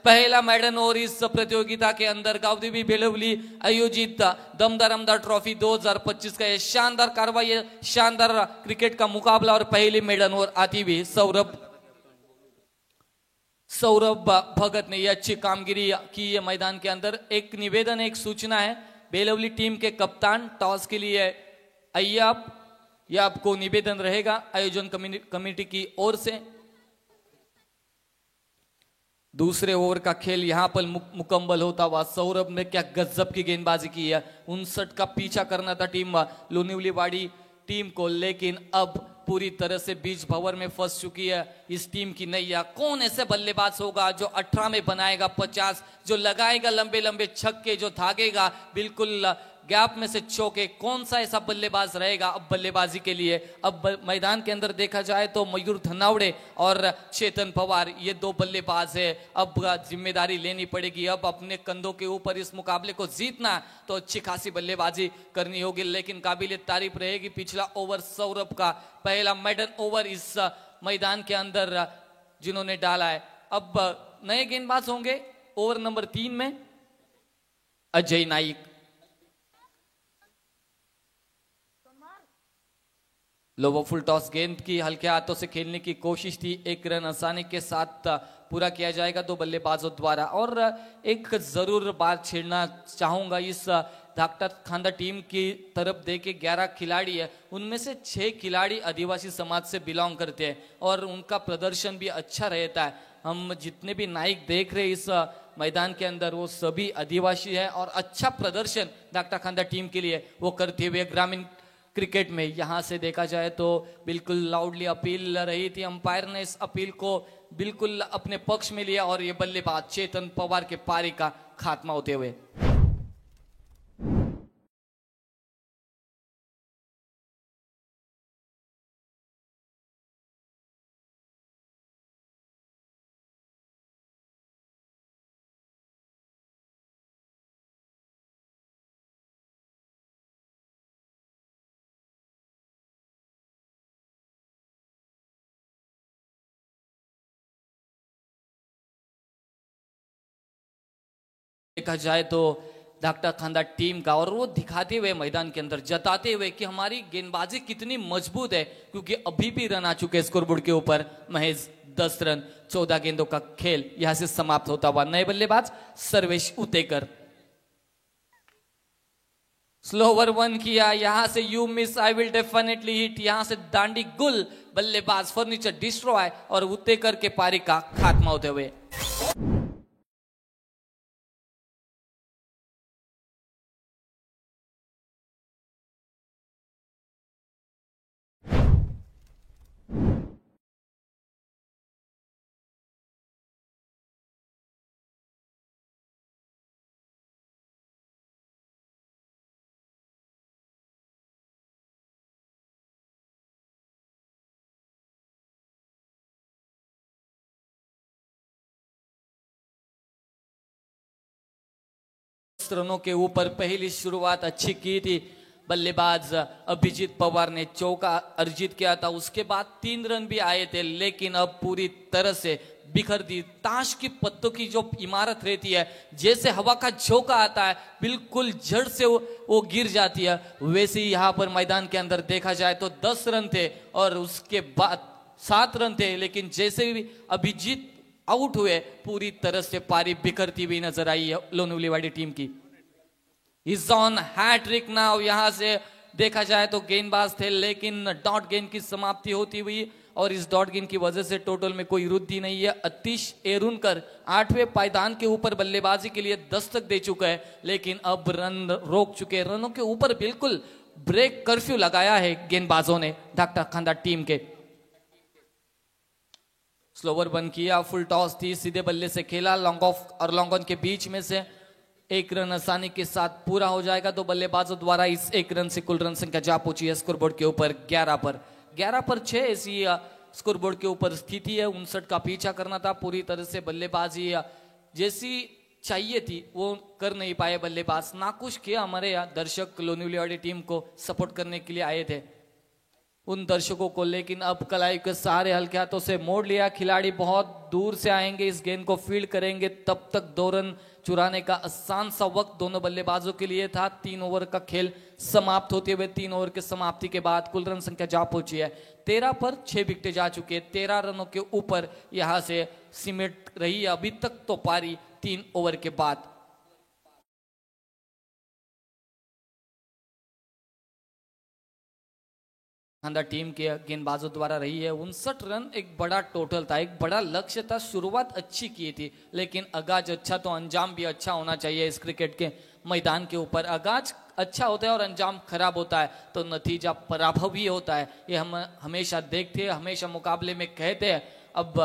पहला मैडन ओवर इस प्रतियोगिता के अंदर गावदेवी बेलवली आयोजित दमदार ट्रॉफी 2025 का ये शानदार कार्रवाई है, शानदार क्रिकेट का मुकाबला। और पहली मैडन ओवर आती हुई सौरभ भगत ने ये अच्छी कामगिरी की है मैदान के अंदर। एक निवेदन, एक सूचना है बेलवली टीम के कप्तान, टॉस के लिए आइए आप, यह आपको निवेदन रहेगा आयोजन कमेटी की ओर से। दूसरे ओवर का खेल यहां पर मुकम्मल होता हुआ सौरभ ने क्या गजब की गेंदबाजी की है। 59 का पीछा करना था टीम लोणवलीवाड़ी टीम को, लेकिन अब पूरी तरह से बीच भंवर में फंस चुकी है इस टीम की नैया। कौन ऐसे बल्लेबाज होगा जो 18 में बनाएगा 50, जो लगाएगा लंबे लंबे छक्के, जो भागेगा बिल्कुल गैप में से चौके? कौन सा ऐसा बल्लेबाज रहेगा अब बल्लेबाजी के लिए? अब मैदान के अंदर देखा जाए तो मयूर धनावड़े और चेतन पवार, ये दो बल्लेबाज है। अब जिम्मेदारी लेनी पड़ेगी, अब अपने कंधों के ऊपर इस मुकाबले को जीतना तो अच्छी खासी बल्लेबाजी करनी होगी। लेकिन काबिल तारीफ रहेगी पिछला ओवर सौरभ का, पहला मेडन ओवर इस मैदान के अंदर जिन्होंने डाला है। अब नए गेंदबाज होंगे ओवर नंबर 3 में अजय नाइक। लोबो फुल टॉस गेंद की हल्के हाथों से खेलने की कोशिश थी, 1 रन आसानी के साथ पूरा किया जाएगा दो बल्लेबाजों द्वारा। और एक जरूर बात छेड़ना चाहूंगा, इस धाकटा खांदा टीम की तरफ देखे 11 खिलाड़ी है, उनमें से 6 खिलाड़ी आदिवासी समाज से बिलोंग करते हैं और उनका प्रदर्शन भी अच्छा रहता है। हम जितने भी नायक देख रहे इस मैदान के अंदर वो सभी आदिवासी है और अच्छा प्रदर्शन धाकटा खांदा टीम के लिए वो करते हुए ग्रामीण क्रिकेट में। यहां से देखा जाए तो बिल्कुल लाउडली अपील रही थी, अंपायर ने इस अपील को बिल्कुल अपने पक्ष में लिया और ये बल्लेबाज चेतन पवार के पारी का खात्मा होते हुए। देखा जाए तो धाकटा खांदा टीम का, और वो दिखाते हुए मैदान के अंदर जताते हुए कि हमारी गेंदबाजी कितनी मजबूत है, क्योंकि अभी भी रन आ चुके स्कोरबोर्ड के ऊपर महज 10 रन। 14 गेंदों का खेल यहां से समाप्त होता हुआ। नए बल्लेबाज सर्वेश उतेकर। स्लोवर 1 किया, यहां से you miss I will definitely hit, यहां से दांडी गुल बल्लेबाज फर्नीचर डिस्ट्रॉय और उतेकर के पारी का खात्मा होते हुए। रनों के ऊपर पहली शुरुआत अच्छी की थी बल्लेबाज अभिजीत पवार ने, चौका अर्जित किया था, उसके बाद 3 रन भी आए थे, लेकिन अब पूरी तरह से बिखर दी। ताश की पत्तों की जो इमारत रहती है, जैसे हवा का झोंका आता है बिल्कुल जड़ से वो गिर जाती है, वैसे ही यहाँ पर मैदान के अंदर देखा जाए तो 10 रन थे और उसके बाद 7 रन थे, लेकिन जैसे भी अभिजीत आउट हुए पूरी तरह से पारी बिखरती हुई नजर आई है लोनुलीवाड़ी टीम की। इज ऑन हैट्रिक नाउ, यहां से देखा जाए तो गेंदबाज थे लेकिन डॉट गेंद की समाप्ति होती हुई, और इस डॉट गेंद की वजह से टोटल में कोई वृद्धि नहीं है। अतीश एरुनकर 8वें पायदान के ऊपर बल्लेबाजी के लिए दस्तक दे चुका है, लेकिन अब रन रोक चुके। रनों के ऊपर बिल्कुल ब्रेक कर्फ्यू लगाया है गेंदबाजों ने धाकटा खांदा टीम के। स्लोवर बन किया, फुल टॉस थी, सीधे बल्ले से खेला, लॉन्ग ऑफ और लॉन्ग ऑन के बीच में से 1 रन आसानी के साथ पूरा हो जाएगा। तो बल्लेबाजों द्वारा इस 1 रन से कुल रन संख्या जा पहुंची है स्कोरबोर्ड के ऊपर 11 पर 6 ऐसी स्कोरबोर्ड के ऊपर स्थिति है। 59 का पीछा करना था, पूरी तरह से बल्लेबाजी जैसी चाहिए थी वो कर नहीं पाए बल्लेबाज। नाखुश किया हमारे यहाँ दर्शक लोनुलीवाड़ी टीम को सपोर्ट करने के लिए आए थे उन दर्शकों को, लेकिन अब कलाई के सहारे हल्के हाथों से मोड़ लिया। खिलाड़ी बहुत दूर से आएंगे, इस गेंद को फील्ड करेंगे, तब तक 2 रन चुराने का आसान सा वक्त दोनों बल्लेबाजों के लिए था। 3 ओवर का खेल समाप्त होते हुए 3 ओवर के समाप्ति के बाद कुल रन संख्या जा पहुंची है 13 पर 6 विकेटें जा चुके हैं। 13 रनों के ऊपर यहां से सिमट रही है अभी तक तो पारी 3 ओवर के बाद। खांदा टीम के गेंदबाजों द्वारा रही है 59 रन, एक बड़ा टोटल था, एक बड़ा लक्ष्य था। शुरुआत अच्छी की थी, लेकिन आगाज अच्छा तो अंजाम भी अच्छा होना चाहिए इस क्रिकेट के मैदान के ऊपर आगाज अच्छा होता है और अंजाम खराब होता है तो नतीजा पराभव ही होता है। ये हम हमेशा देखते हैं, हमेशा मुकाबले में कहते हैं। अब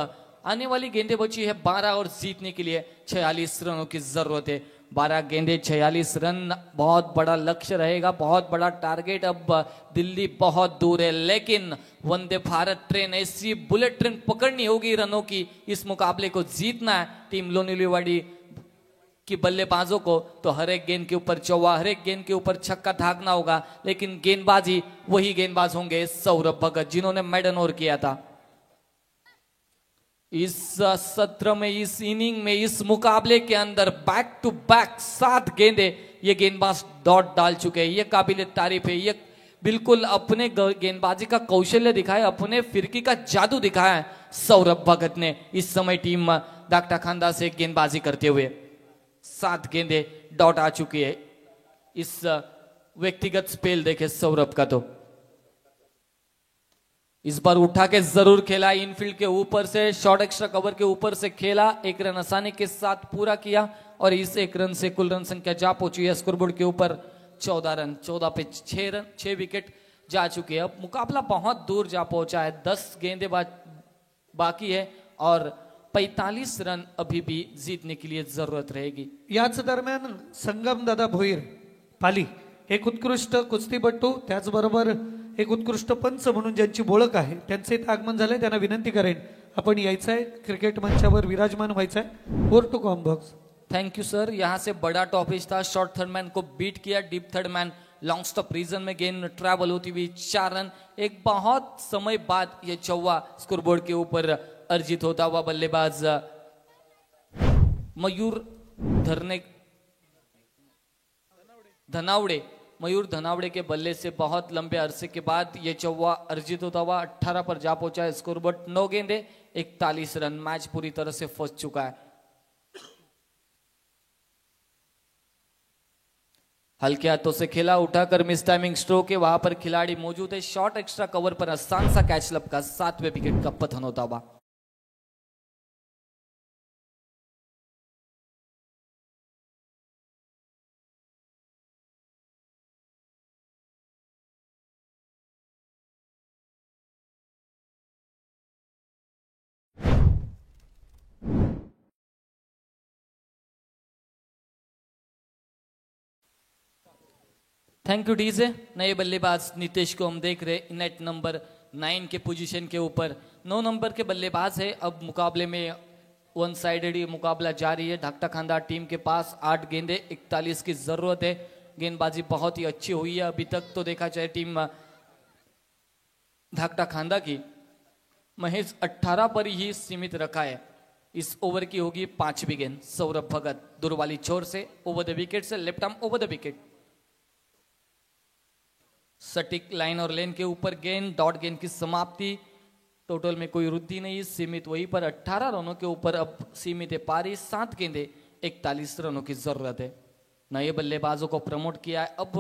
आने वाली गेंदें बची है 12 और जीतने के लिए 46 रनों की जरूरत है। 12 गेंदे 46 रन बहुत बड़ा लक्ष्य रहेगा, बहुत बड़ा टारगेट। अब दिल्ली बहुत दूर है, लेकिन वंदे भारत ट्रेन, ऐसी बुलेट ट्रेन पकड़नी होगी रनों की। इस मुकाबले को जीतना है टीम लोनिलीवाड़ी की बल्लेबाजों को, तो हर एक गेंद के ऊपर चौवा, हर एक गेंद के ऊपर छक्का धागना होगा। लेकिन गेंदबाजी वही गेंदबाज होंगे सौरभ भगत जिन्होंने मेडन ओवर किया था। इस सत्र में, इस इनिंग में, इस मुकाबले के अंदर बैक टू बैक 7 गेंदे ये गेंदबाज डॉट डाल चुके हैं। ये काबिल तारीफ है। ये बिल्कुल अपने गेंदबाजी का कौशल्य दिखाया, अपने फिरकी का जादू दिखाया है सौरभ भगत ने इस समय टीम डाक्टा खांदा से गेंदबाजी करते हुए। 7 गेंदे डॉट आ चुकी है। इस व्यक्तिगत स्पेल देखे सौरभ का, तो इस बार उठा के जरूर खेला, इनफील्ड के ऊपर से शॉर्ट एक्स्ट्रा कवर के ऊपर से खेला, 1 रन आसानी के साथ पूरा किया और इस 1 रन से कुल रन संख्या जा पहुंची है स्कोरबोर्ड के ऊपर 14 रन। 14 पे 6 रन, 6 विकेट जा चुके हैं। अब मुकाबला बहुत दूर जा पहुंचा है, 10 गेंदे बाकी है और 45 रन अभी भी जीतने के लिए जरूरत रहेगी। याच दरम्यान संगम दादा भोईर पाली एक उत्कृष्ट कुस्तीपटू, त्याचबरोबर एक उत्कृष्ट पंच म्हणून ज्यांची ओळख आहे, त्यांचे इथं आगमन झालंय। त्यांना विनंती करेन आपण यायचं आहे, क्रिकेट मंचावर विराजमान व्हायचं आहे। Over to comm box. Thank you sir. यहाँ से बड़ा टॉपिश था, शॉर्ट थर्ड मैन को बीट किया, deep third man long stop region में गेंद ट्रैवल होती हुई 4 रन। एक बहुत समय बाद ये चौवा स्कोरबोर्ड के ऊपर अर्जित होता हुआ बल्लेबाज मयूर धनावड़े के बल्ले से बहुत लंबे अरसे के बाद ये चौवा अर्जित होता हुआ 18 पर जा पहुंचा है। स्कोरबोर्ड 9 गेंदे 41 रन। मैच पूरी तरह से फंस चुका है। हल्के हाथों से खेला, उठाकर मिस टाइमिंग स्ट्रोक है, वहां पर खिलाड़ी मौजूद है। शॉर्ट एक्स्ट्रा कवर पर आसान सा कैच लब का 7वें विकेट का पतन होता हुआ। Thank you DJ. नए बल्लेबाज नीतीश को हम देख रहे नेट नंबर 9 के पोजीशन के ऊपर। 9 नंबर के बल्लेबाज है। अब मुकाबले में वन साइडेड ये मुकाबला जारी है। ढाकटा खांदा टीम के पास 8 गेंदे 41 की जरूरत है। गेंदबाजी बहुत ही अच्छी हुई है अभी तक, तो देखा जाए टीम ढाकटा खांदा की महज 18 पर ही सीमित रखा है। इस ओवर की होगी 5वीं गेंद। सौरभ भगत दूर वाली छोर से ओवर द विकेट से, left arm over the wicket. सटीक लाइन और लेन के ऊपर गेंद, डॉट गेंद की समाप्ति। टोटल में कोई वृद्धि नहीं, सीमित वहीं पर 18 रनों के ऊपर अब सीमित है पारी। 7 गेंदे 41 रनों की जरूरत है। नए बल्लेबाजों को प्रमोट किया है। अब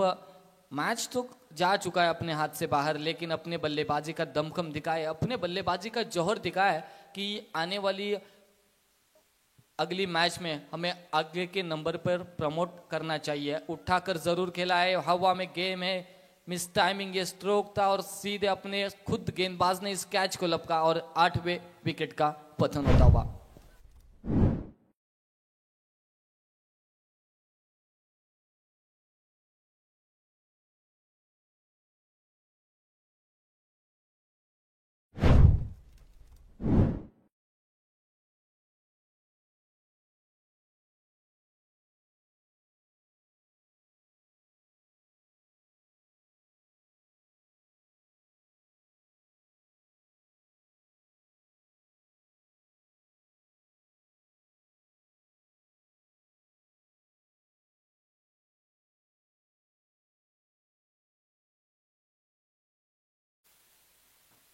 मैच तो जा चुका है अपने हाथ से बाहर, लेकिन अपने बल्लेबाजी का दमखम दिखाया, अपने बल्लेबाजी का जौहर दिखाया कि आने वाली अगली मैच में हमें आगे के नंबर पर प्रमोट करना चाहिए। उठाकर जरूर खेला है, हवा में गेम है, मिस टाइमिंग ये स्ट्रोक था और सीधे अपने खुद गेंदबाज ने इस कैच को लपका और 8वें विकेट का पतन होता हुआ।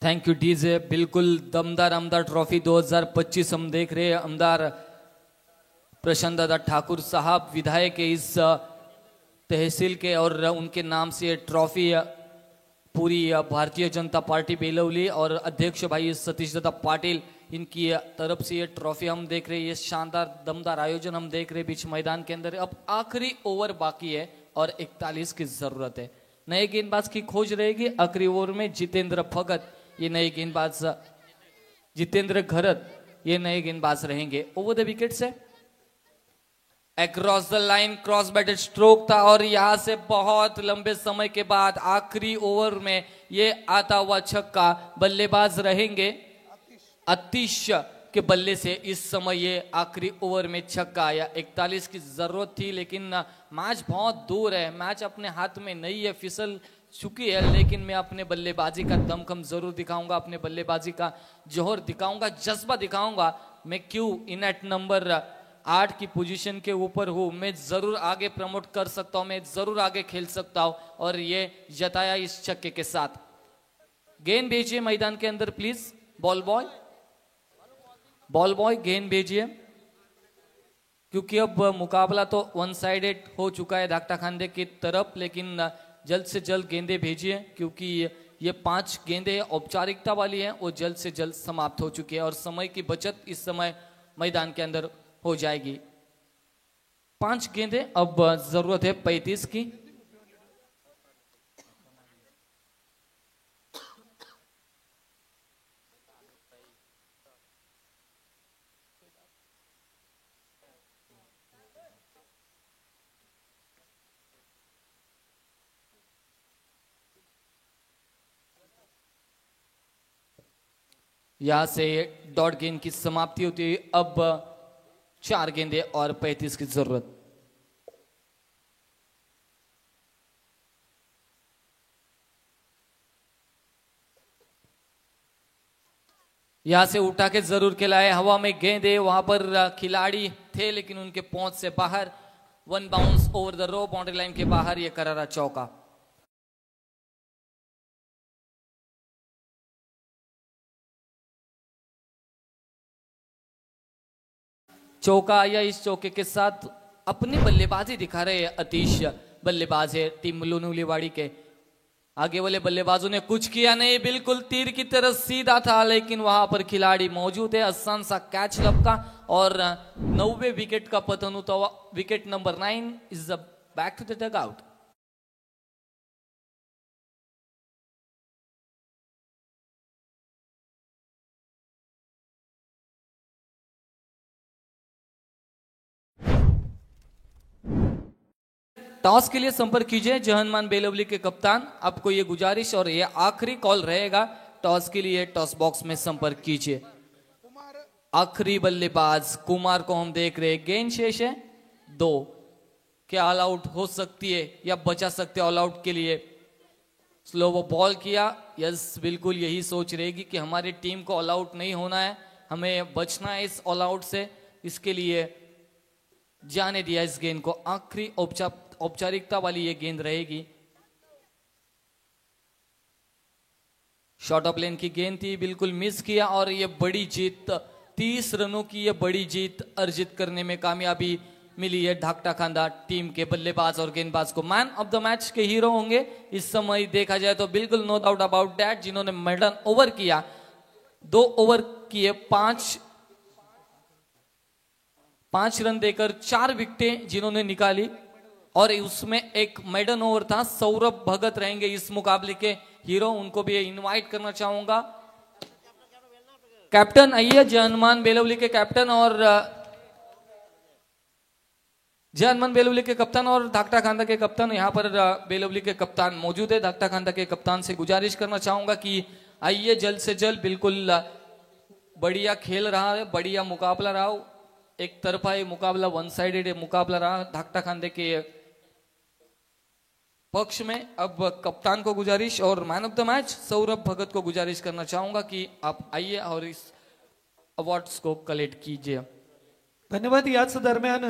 Thank you DJ. बिल्कुल दमदार आमदार ट्रॉफी 2025 हम देख रहे हैं। आमदार प्रशांत दादा ठाकुर साहब विधायक के इस तहसील के और उनके नाम से ट्रॉफी पूरी भारतीय जनता पार्टी बेलवली और अध्यक्ष भाई सतीश दादा पाटिल इनकी तरफ से ये ट्रॉफी हम देख रहे हैं। ये शानदार दमदार आयोजन हम देख रहे हैं बीच मैदान के अंदर। अब आखिरी ओवर बाकी है और 41 की जरूरत है। नए गेंदबाज की खोज रहेगी आखिरी ओवर में। जितेंद्र भगत ये नए गेंदबाज, जितेंद्र घरत ये नए गेंदबाज रहेंगे। Over the wicket say across the line cross batted stroke था और यहां से बहुत लंबे समय के बाद आखिरी ओवर में ये आता हुआ छक्का। बल्लेबाज रहेंगे अतीश के बल्ले से इस समय ये आखिरी ओवर में छक्का आया। 41 की जरूरत थी लेकिन मैच बहुत दूर है, मैच अपने हाथ में नहीं है, फिसल चुकी है। लेकिन मैं अपने बल्लेबाजी का दमखम जरूर दिखाऊंगा, अपने बल्लेबाजी का जोहर दिखाऊंगा, जज्बा दिखाऊंगा। मैं क्यों इन एट नंबर 8 की पोजीशन के ऊपर हूं, मैं जरूर आगे प्रमोट कर सकता हूं, मैं जरूर आगे खेल सकता हूं और ये जताया इस छक्के के साथ। गेंद भेजिए मैदान के अंदर please. Ball boy, ball boy गेंद भेजिए, क्योंकि अब मुकाबला तो वन साइडेड हो चुका है धाकटा खांदे की तरफ। लेकिन जल्द से जल्द गेंदे भेजिए क्योंकि ये 5 गेंदे औपचारिकता वाली हैं, वो जल्द से जल्द समाप्त हो चुकी है और समय की बचत इस समय मैदान के अंदर हो जाएगी। 5 गेंदे, अब जरूरत है 35 की। यहां से डॉट गेंद की समाप्ति होती है। अब 4 गेंदे और 35 की जरूरत। यहां से उठा के जरूर खिलाए, हवा में गेंदे, वहां पर खिलाड़ी थे लेकिन उनके पहुंच से बाहर। 1 bounce over the rope, boundary line के बाहर, यह करारा चौका। चौका आया। इस चौके के साथ अपनी बल्लेबाजी दिखा रहे हैं अतीश, बल्लेबाज है टीम लोनुलेवाड़ी के। आगे वाले बल्लेबाजों ने कुछ किया नहीं, बिल्कुल तीर की तरह सीधा था लेकिन वहां पर खिलाड़ी मौजूद है। आसान सा कैच लपका और 90 विकेट का पतन होता हुआ। Wicket number 9 is back to the dugout. Toss के लिए संपर्क कीजिए जहानमान बेलवली के कप्तान। आपको ये गुजारिश और ये आखिरी कॉल रहेगा, टॉस के लिए टॉस बॉक्स में संपर्क कीजिए। आखिरी बल्लेबाज कुमार को हम देख रहे हैं। गेंद शेष है 2, क्या ऑल आउट हो सकती है या बचा सकते ऑल आउट के लिए। स्लो वो बॉल किया, यस बिल्कुल यही सोच रहेगी कि हमारी टीम को ऑल आउट नहीं होना है, हमें बचना है इस ऑल आउट से। इसके लिए जाने दिया इस गेंद को। आखिरी औपचारिकता वाली ये गेंद रहेगी। शॉर्ट ऑफ लेन की गेंद थी, बिल्कुल मिस किया और ये बड़ी जीत, 30 रनों की ये बड़ी जीत अर्जित करने में कामयाबी मिली है धाकटा खांदा टीम के बल्लेबाज और गेंदबाज को। Man of the match K hero होंगे इस समय देखा जाए तो, बिल्कुल नो डाउट अबाउट दैट, जिन्होंने मेडन ओवर किया। 2 ओवर किए, 5 रन देकर 4 विकेटें जिन्होंने निकाली और उसमें एक मेडन ओवर था। सौरभ भगत रहेंगे इस मुकाबले के हीरो, उनको भी इनवाइट करना चाहूंगा। कैप्टन आइए, जहानमान बेलवली के कैप्टन और जहानमान बेलवली के कप्तान और धाकटा खांदा के कप्तान। यहाँ पर बेलवली के कप्तान मौजूद है। धाकटा खांदा के कप्तान से गुजारिश करना चाहूंगा कि आइए जल्द से जल्द। बिल्कुल बढ़िया खेल रहा है, बढ़िया मुकाबला रहा। एक तरफा ये मुकाबला, वन साइडेड मुकाबला रहा धाकटा खांदे के पक्ष में। अब कप्तान को गुजारिश और man of the match Saurabh Bhagat को गुजारिश करना चाहूंगा कि आप आइए और इस अवार्ड्स को कलेक्ट कीजिए। धन्यवाद। याच दरम्यान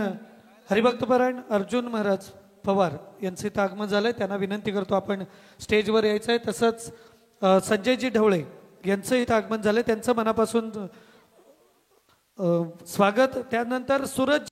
हरिभक्तपरायण अर्जुन महाराज पवार यांचे इथं आगमन झालंय, त्यांना विनंती करतो आपण स्टेजवर यायचं आहे। तसंच संजयजी ढवळे यांचं इथं आगमन झालंय, त्यांचं मनापासून स्वागत। त्यानंतर सूरज